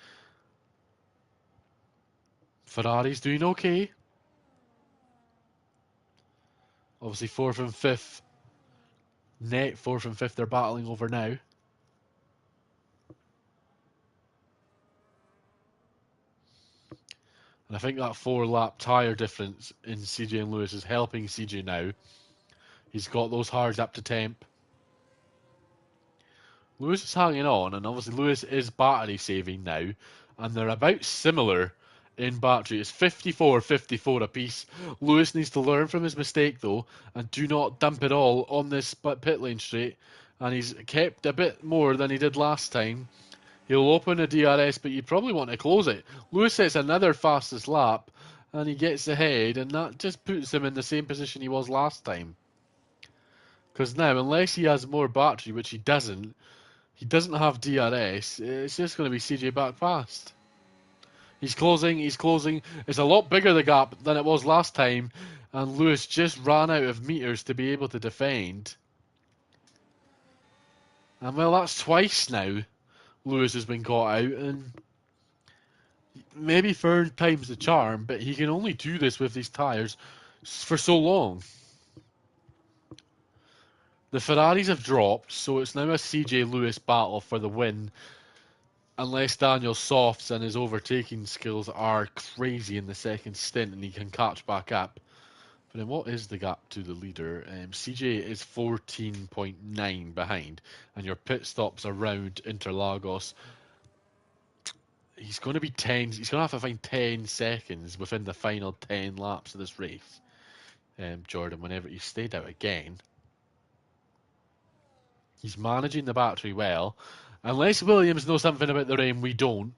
Ferrari's doing okay. Obviously 4th and 5th. Net 4th and 5th they're battling over now. And I think that 4-lap tyre difference in CJ and Lewis is helping CJ now. He's got those hards up to temp. Lewis is hanging on, and obviously Lewis is battery saving now, and they're about similar in battery. It's 54-54 apiece. Lewis needs to learn from his mistake though, and do not dump it all on this pit lane straight. And he's kept a bit more than he did last time. He'll open a DRS, but you probably want to close it. Lewis sets another fastest lap, and he gets ahead, and that just puts him in the same position he was last time. Because now, unless he has more battery, which he doesn't have DRS, it's just going to be CJ back fast. He's closing. It's a lot bigger the gap than it was last time, and Lewis just ran out of meters to be able to defend. And well, that's twice now Lewis has been caught out, and maybe third time's the charm, but he can only do this with these tyres for so long. The Ferraris have dropped, so it's now a CJ Lewis battle for the win. Unless Daniel softs and his overtaking skills are crazy in the second stint and he can catch back up. But then what is the gap to the leader? CJ is 14.9 behind, and your pit stops around Interlagos. He's going to be 10. He's going to have to find 10 seconds within the final 10 laps of this race. Jordan, whenever he stayed out again. He's managing the battery well. Unless Williams knows something about the rain, we don't.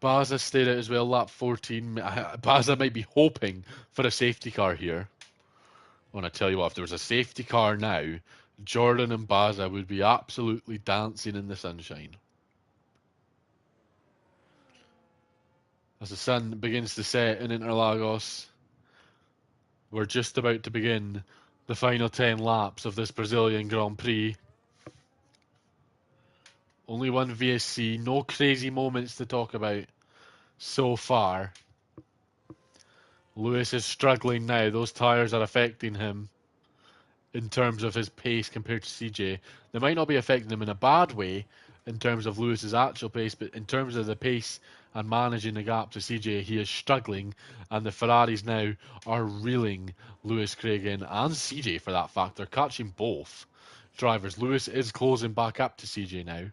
Baza stayed out as well, lap 14. Baza might be hoping for a safety car here. And I tell you what, if there was a safety car now, Jordan and Baza would be absolutely dancing in the sunshine. As the sun begins to set in Interlagos, we're just about to begin the final 10 laps of this Brazilian Grand Prix. Only one VSC, no crazy moments to talk about so far. Lewis is struggling now. Those tyres are affecting him in terms of his pace compared to CJ. They might not be affecting him in a bad way in terms of Lewis's actual pace, but in terms of the pace and managing the gap to CJ, he is struggling, and the Ferraris now are reeling Lewis Craigan and CJ for that fact. They're catching both drivers. Lewis is closing back up to CJ now.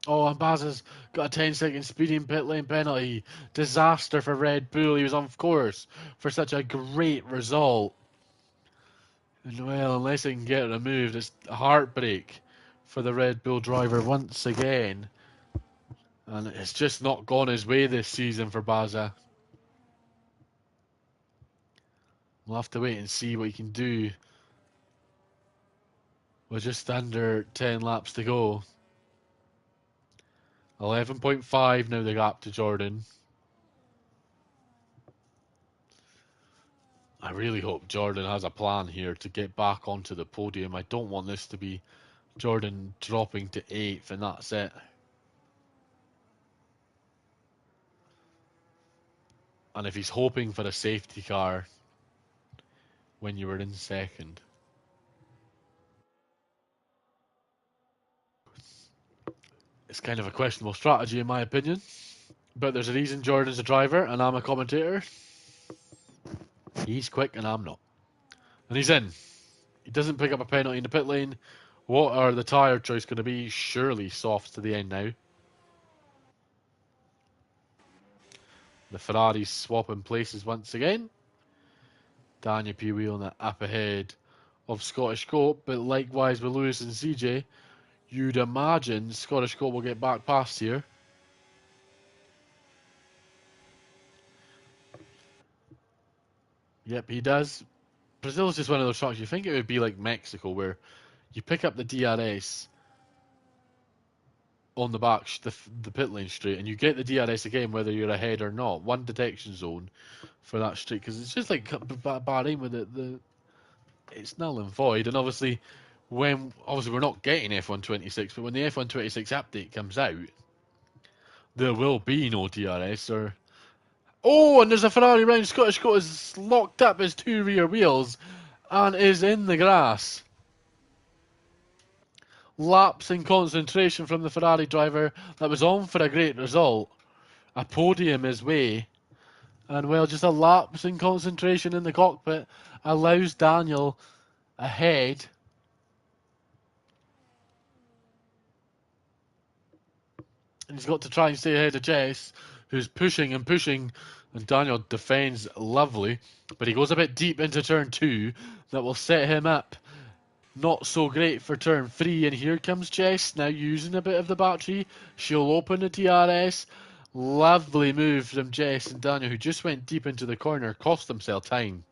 Oh, and Baz got a 10-second speeding pit lane penalty. Disaster for Red Bull. He was on course for such a great result. And well, unless they can get it removed, it's a heartbreak for the Red Bull driver once again. And it's just not gone his way this season for Baza. We'll have to wait and see what he can do. We're just under 10 laps to go. 11.5 now the gap to Jordan. I really hope Jordan has a plan here to get back onto the podium. I don't want this to be Jordan dropping to 8th and that's it. And if he's hoping for a safety car when you were in second. It's kind of a questionable strategy in my opinion. But there's a reason Jordan's a driver and I'm a commentator. He's quick and I'm not. And he's in. He doesn't pick up a penalty in the pit lane. What are the tyre choice going to be? Surely soft to the end now. The Ferraris swapping places once again. Daniel P. wheeling it up ahead of Scottish Goat, but likewise with Lewis and CJ, you'd imagine Scottish Goat will get back past here. Yep, he does. Brazil's just one of those tracks. You think it would be like Mexico, where you pick up the DRS on the back, the pit lane straight, and you get the DRS again whether you're ahead or not. One detection zone for that straight, because it's just like Bahrain with it's null and void. And obviously, obviously we're not getting F126, but when the F126 update comes out, there will be no DRS or. Oh, and there's a Ferrari round. Scottish Goat has locked up his two rear wheels and is in the grass. Lapse in concentration from the Ferrari driver that was on for a great result. A podium his way. And well, just a lapse in concentration in the cockpit allows Daniel ahead. And he's got to try and stay ahead of Jess, who's pushing and pushing. And Daniel defends lovely. But he goes a bit deep into turn 2. That will set him up. Not so great for turn 3. And here comes Jess, now using a bit of the battery. She'll open the DRS. Lovely move from Jess and Daniel, who just went deep into the corner, cost themselves time.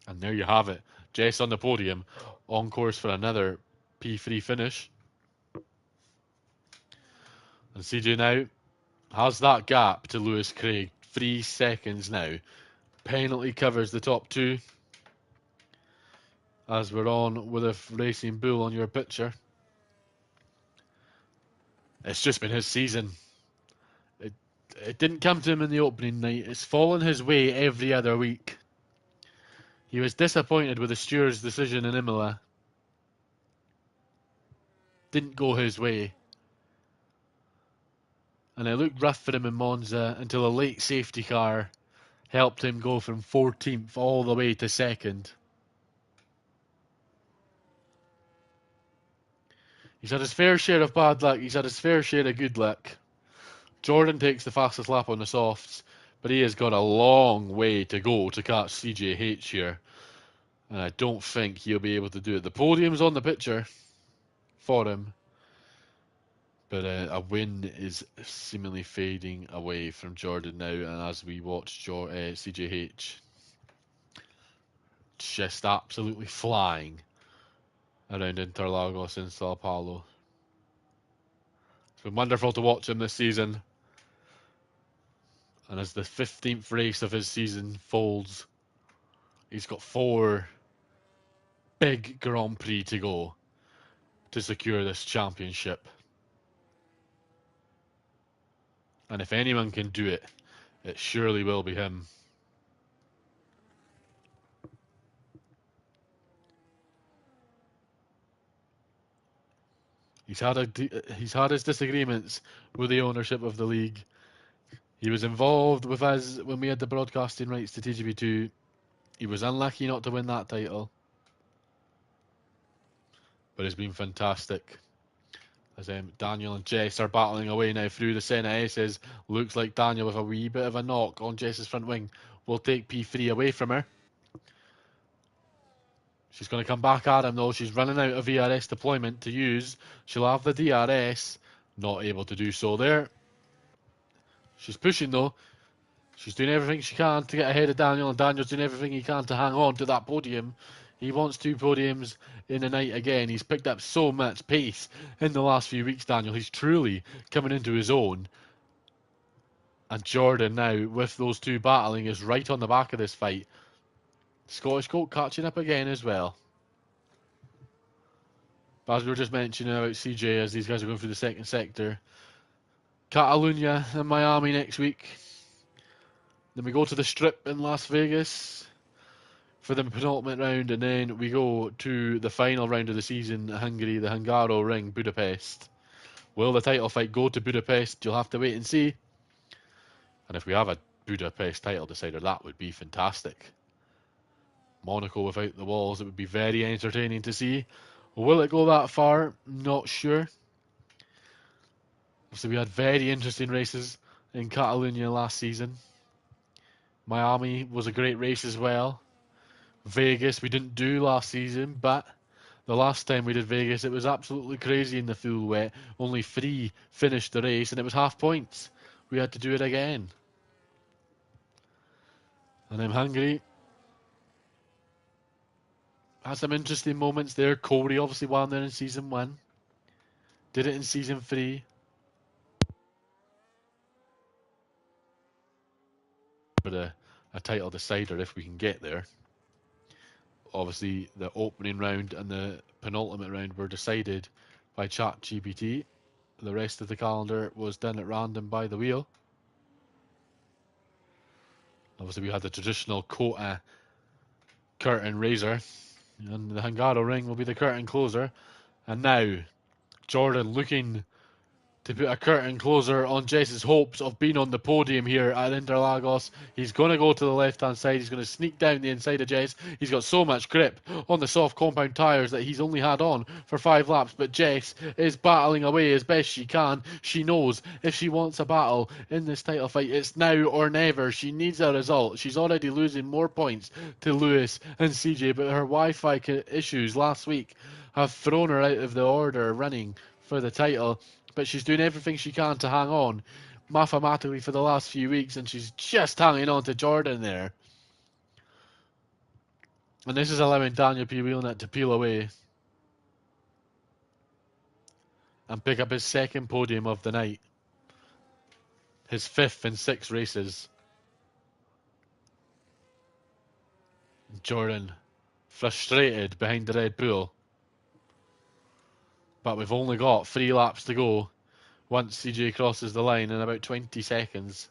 And there you have it. Jess on the podium, on course for another P3 finish. And CJ now has that gap to Lewis Craig. 3 seconds now. Penalty covers the top 2. As we're on with a Racing Bull on your picture. It's just been his season. It didn't come to him in the opening night. It's fallen his way every other week. He was disappointed with the steward's decision in Imola. Didn't go his way. And it looked rough for him in Monza until a late safety car helped him go from 14th all the way to 2nd. He's had his fair share of bad luck. He's had his fair share of good luck. Jordan takes the fastest lap on the softs, but he has got a long way to go to catch CJH here. And I don't think he'll be able to do it. The podium's on the picture for him. But a win is seemingly fading away from Jordan now. And as we watch CJH just absolutely flying around Interlagos and Sao Paulo. It's been wonderful to watch him this season. And as the 15th race of his season folds, he's got 4 big Grand Prix to go to secure this championship. And if anyone can do it, it surely will be him. He's had his disagreements with the ownership of the league. He was involved with us when we had the broadcasting rights to TGB2. He was unlucky not to win that title. But it's been fantastic. As Daniel and Jess are battling away now through the Senna S's. Looks like Daniel with a wee bit of a knock on Jess's front wing will take P3 away from her. She's going to come back at him though. She's running out of VRS deployment to use. She'll have the DRS. Not able to do so there. She's pushing though. She's doing everything she can to get ahead of Daniel, and Daniel's doing everything he can to hang on to that podium. He wants 2 podiums in the night again. He's picked up so much pace in the last few weeks, Daniel. He's truly coming into his own. And Jordan now, with those 2 battling, is right on the back of this fight. Scottish Goat catching up again as well. But as we were just mentioning about CJ, as these guys are going through the second sector, Catalunya and Miami next week. Then we go to the Strip in Las Vegas for the penultimate round, and then we go to the final round of the season, Hungary, the Hungaro Ring, Budapest. Will the title fight go to Budapest? You'll have to wait and see. And if we have a Budapest title decider, that would be fantastic. Monaco without the walls, it would be very entertaining to see. Will it go that far? Not sure. So we had very interesting races in Catalonia last season. Miami was a great race as well. Vegas we didn't do last season, but the last time we did Vegas it was absolutely crazy in the full wet. Only 3 finished the race and it was half points. We had to do it again. And I'm hungry. Had some interesting moments there. Corey obviously won there in season 1. Did it in season 3. But a title decider if we can get there. Obviously, the opening round and the penultimate round were decided by ChatGPT. The rest of the calendar was done at random by the wheel. Obviously, we had the traditional Kota curtain raiser, and the Hungaro ring will be the curtain closer. And now, Jordan looking to put a curtain closer on Jess's hopes of being on the podium here at Interlagos. He's going to go to the left-hand side. He's going to sneak down the inside of Jess. He's got so much grip on the soft compound tyres that he's only had on for 5 laps. But Jess is battling away as best she can. She knows if she wants a battle in this title fight, it's now or never. She needs a result. She's already losing more points to Lewis and CJ, but her Wi-Fi issues last week have thrown her out of the order running for the title. But she's doing everything she can to hang on mathematically for the last few weeks, and she's just hanging on to Jordan there. And this is allowing Daniel P. Wheelnut to peel away and pick up his second podium of the night. His 5th in 6 races. Jordan frustrated behind the Red Bull. But we've only got 3 laps to go once CJ crosses the line in about 20 seconds.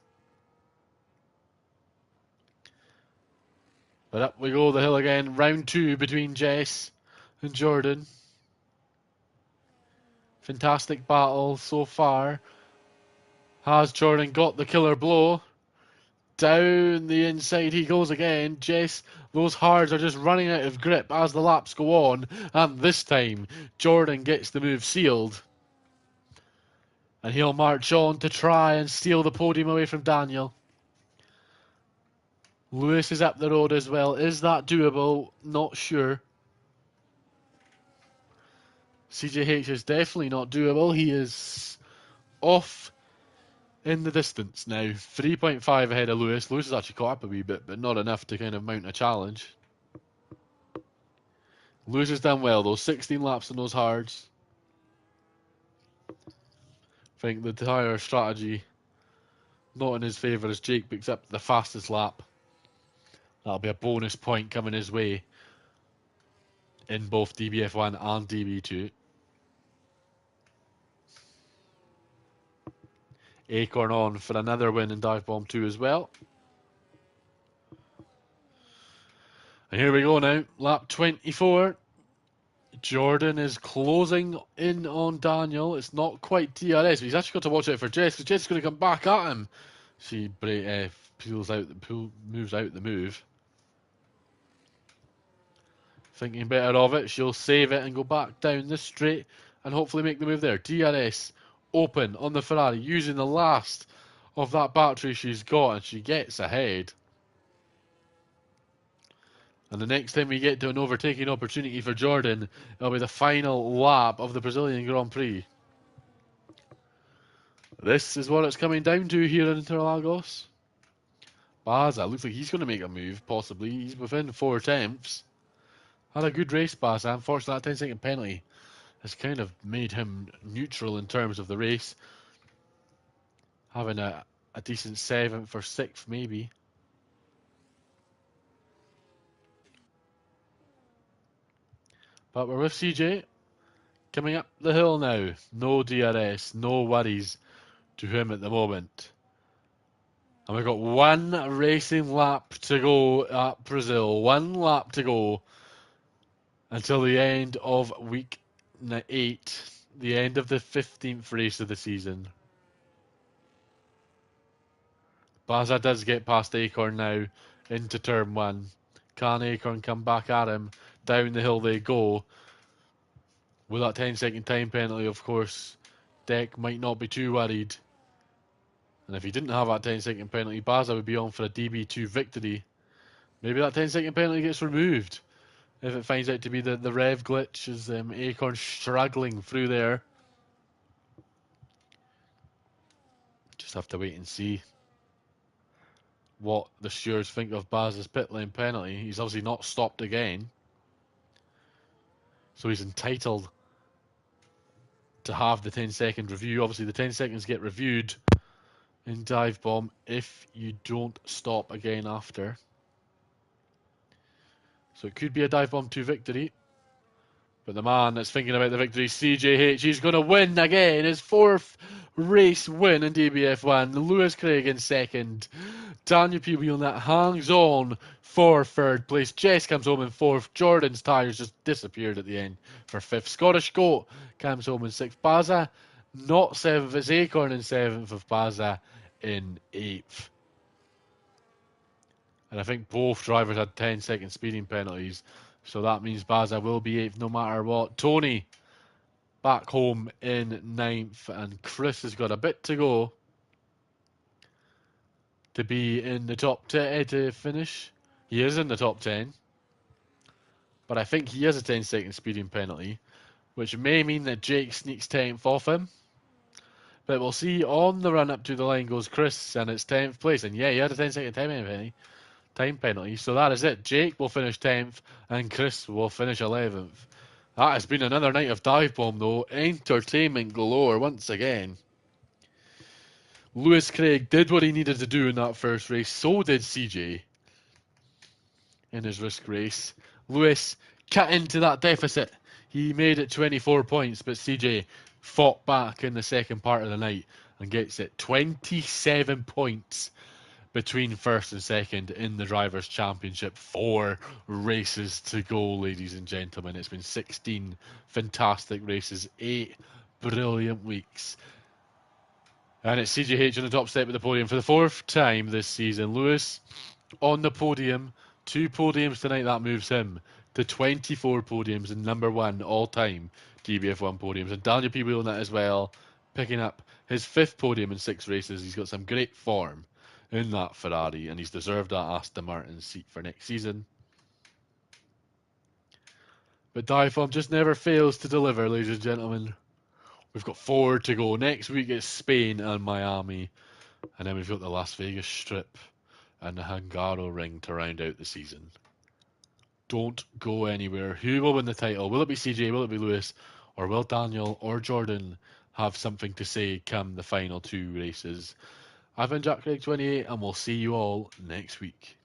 But up we go the hill again. Round 2 between Jess and Jordan. Fantastic battle so far. Has Jordan got the killer blow? Down the inside he goes again. Jess, those hards are just running out of grip as the laps go on. And this time, Jordan gets the move sealed. And he'll march on to try and steal the podium away from Daniel. Lewis is up the road as well. Is that doable? Not sure. CJH is definitely not doable. He is off in the distance now. 3.5 ahead of Lewis. Lewis has actually caught up a wee bit, but not enough to kind of mount a challenge. Lewis has done well though. 16 laps in those hards. I think the tyre strategy not in his favour as Jake picks up the fastest lap. That'll be a bonus point coming his way in both DBF1 and DB2. Acorn on for another win in Dive Bomb 2 as well. And here we go now, lap 24. Jordan is closing in on Daniel. It's not quite DRS, but he's actually got to watch out for Jess, because Jess is going to come back at him. She moves out the move. Thinking better of it, she'll save it and go back down this straight and hopefully make the move there. DRS open on the Ferrari, using the last of that battery she's got, and she gets ahead. And the next time we get to an overtaking opportunity for Jordan, it'll be the final lap of the Brazilian Grand Prix. This is what it's coming down to here in Interlagos. Baza looks like he's going to make a move, possibly. He's within 4 tenths. Had a good race, Baza. Unfortunately, that 10-second penalty has kind of made him neutral in terms of the race. Having a decent 7th or 6th, maybe. But we're with CJ. Coming up the hill now. No DRS, no worries to him at the moment. And we've got 1 racing lap to go at Brazil. 1 lap to go until the end of week 8. The end of the 15th race of the season. Baza does get past Acorn now into turn 1. Can Acorn come back at him? Down the hill they go. With that 10-second time penalty, of course, Deck might not be too worried. And if he didn't have that 10-second penalty, Baza would be on for a DB2 victory. Maybe that 10-second penalty gets removed if it finds out to be the rev glitch, as Acorn struggling through there. Just have to wait and see. what the stewards think of Baz's pit lane penalty. He's obviously not stopped again, so he's entitled to have the 10-second review. Obviously, the 10 seconds get reviewed in dive bomb if you don't stop again after. So it could be a dive bomb 2 victory. But the man that's thinking about the victory, CJH, he's going to win again. His 4th race win in DBF1. Lewis Craig in 2nd. Daniel Peeble that hangs on for 3rd place. Jess comes home in 4th. Jordan's tyres just disappeared at the end for 5th. Scottish Goat comes home in 6th. Baza not 7th. It's Acorn in 7th of Baza in 8th. And I think both drivers had 10-second speeding penalties. So that means Baza will be 8th no matter what. Tony back home in 9th. And Chris has got a bit to go to be in the top 10 to finish. He is in the top 10. But I think he has a 10-second speeding penalty, which may mean that Jake sneaks 10th off him. But we'll see. On the run up to the line goes Chris, and it's 10th place. And yeah, he had a 10-second time penalty. So that is it. Jake will finish 10th and Chris will finish 11th. That has been another night of dive bomb though. Entertainment galore once again. Lewis Craig did what he needed to do in that first race. So did CJ in his risk race. Lewis cut into that deficit. He made it 24 points, but CJ fought back in the second part of the night and gets it 27 points between 1st and 2nd in the Drivers' Championship. 4 races to go, ladies and gentlemen. It's been 16 fantastic races, 8 brilliant weeks. And it's CJH on the top step of the podium for the 4th time this season. Lewis on the podium, 2 podiums tonight. That moves him to 24 podiums and number 1 all-time DBF1 podiums. And Daniel Peeble on that as well, picking up his 5th podium in 6 races. He's got some great form in that Ferrari, and he's deserved that Aston Martin seat for next season. But dive bomb just never fails to deliver, ladies and gentlemen. We've got 4 to go. Next week it's Spain and Miami, and then we've got the Las Vegas Strip and the Hungaroring to round out the season. Don't go anywhere. Who will win the title? Will it be CJ? Will it be Lewis? Or will Daniel or Jordan have something to say come the final 2 races? I've been Jack Craig 28, and we'll see you all next week.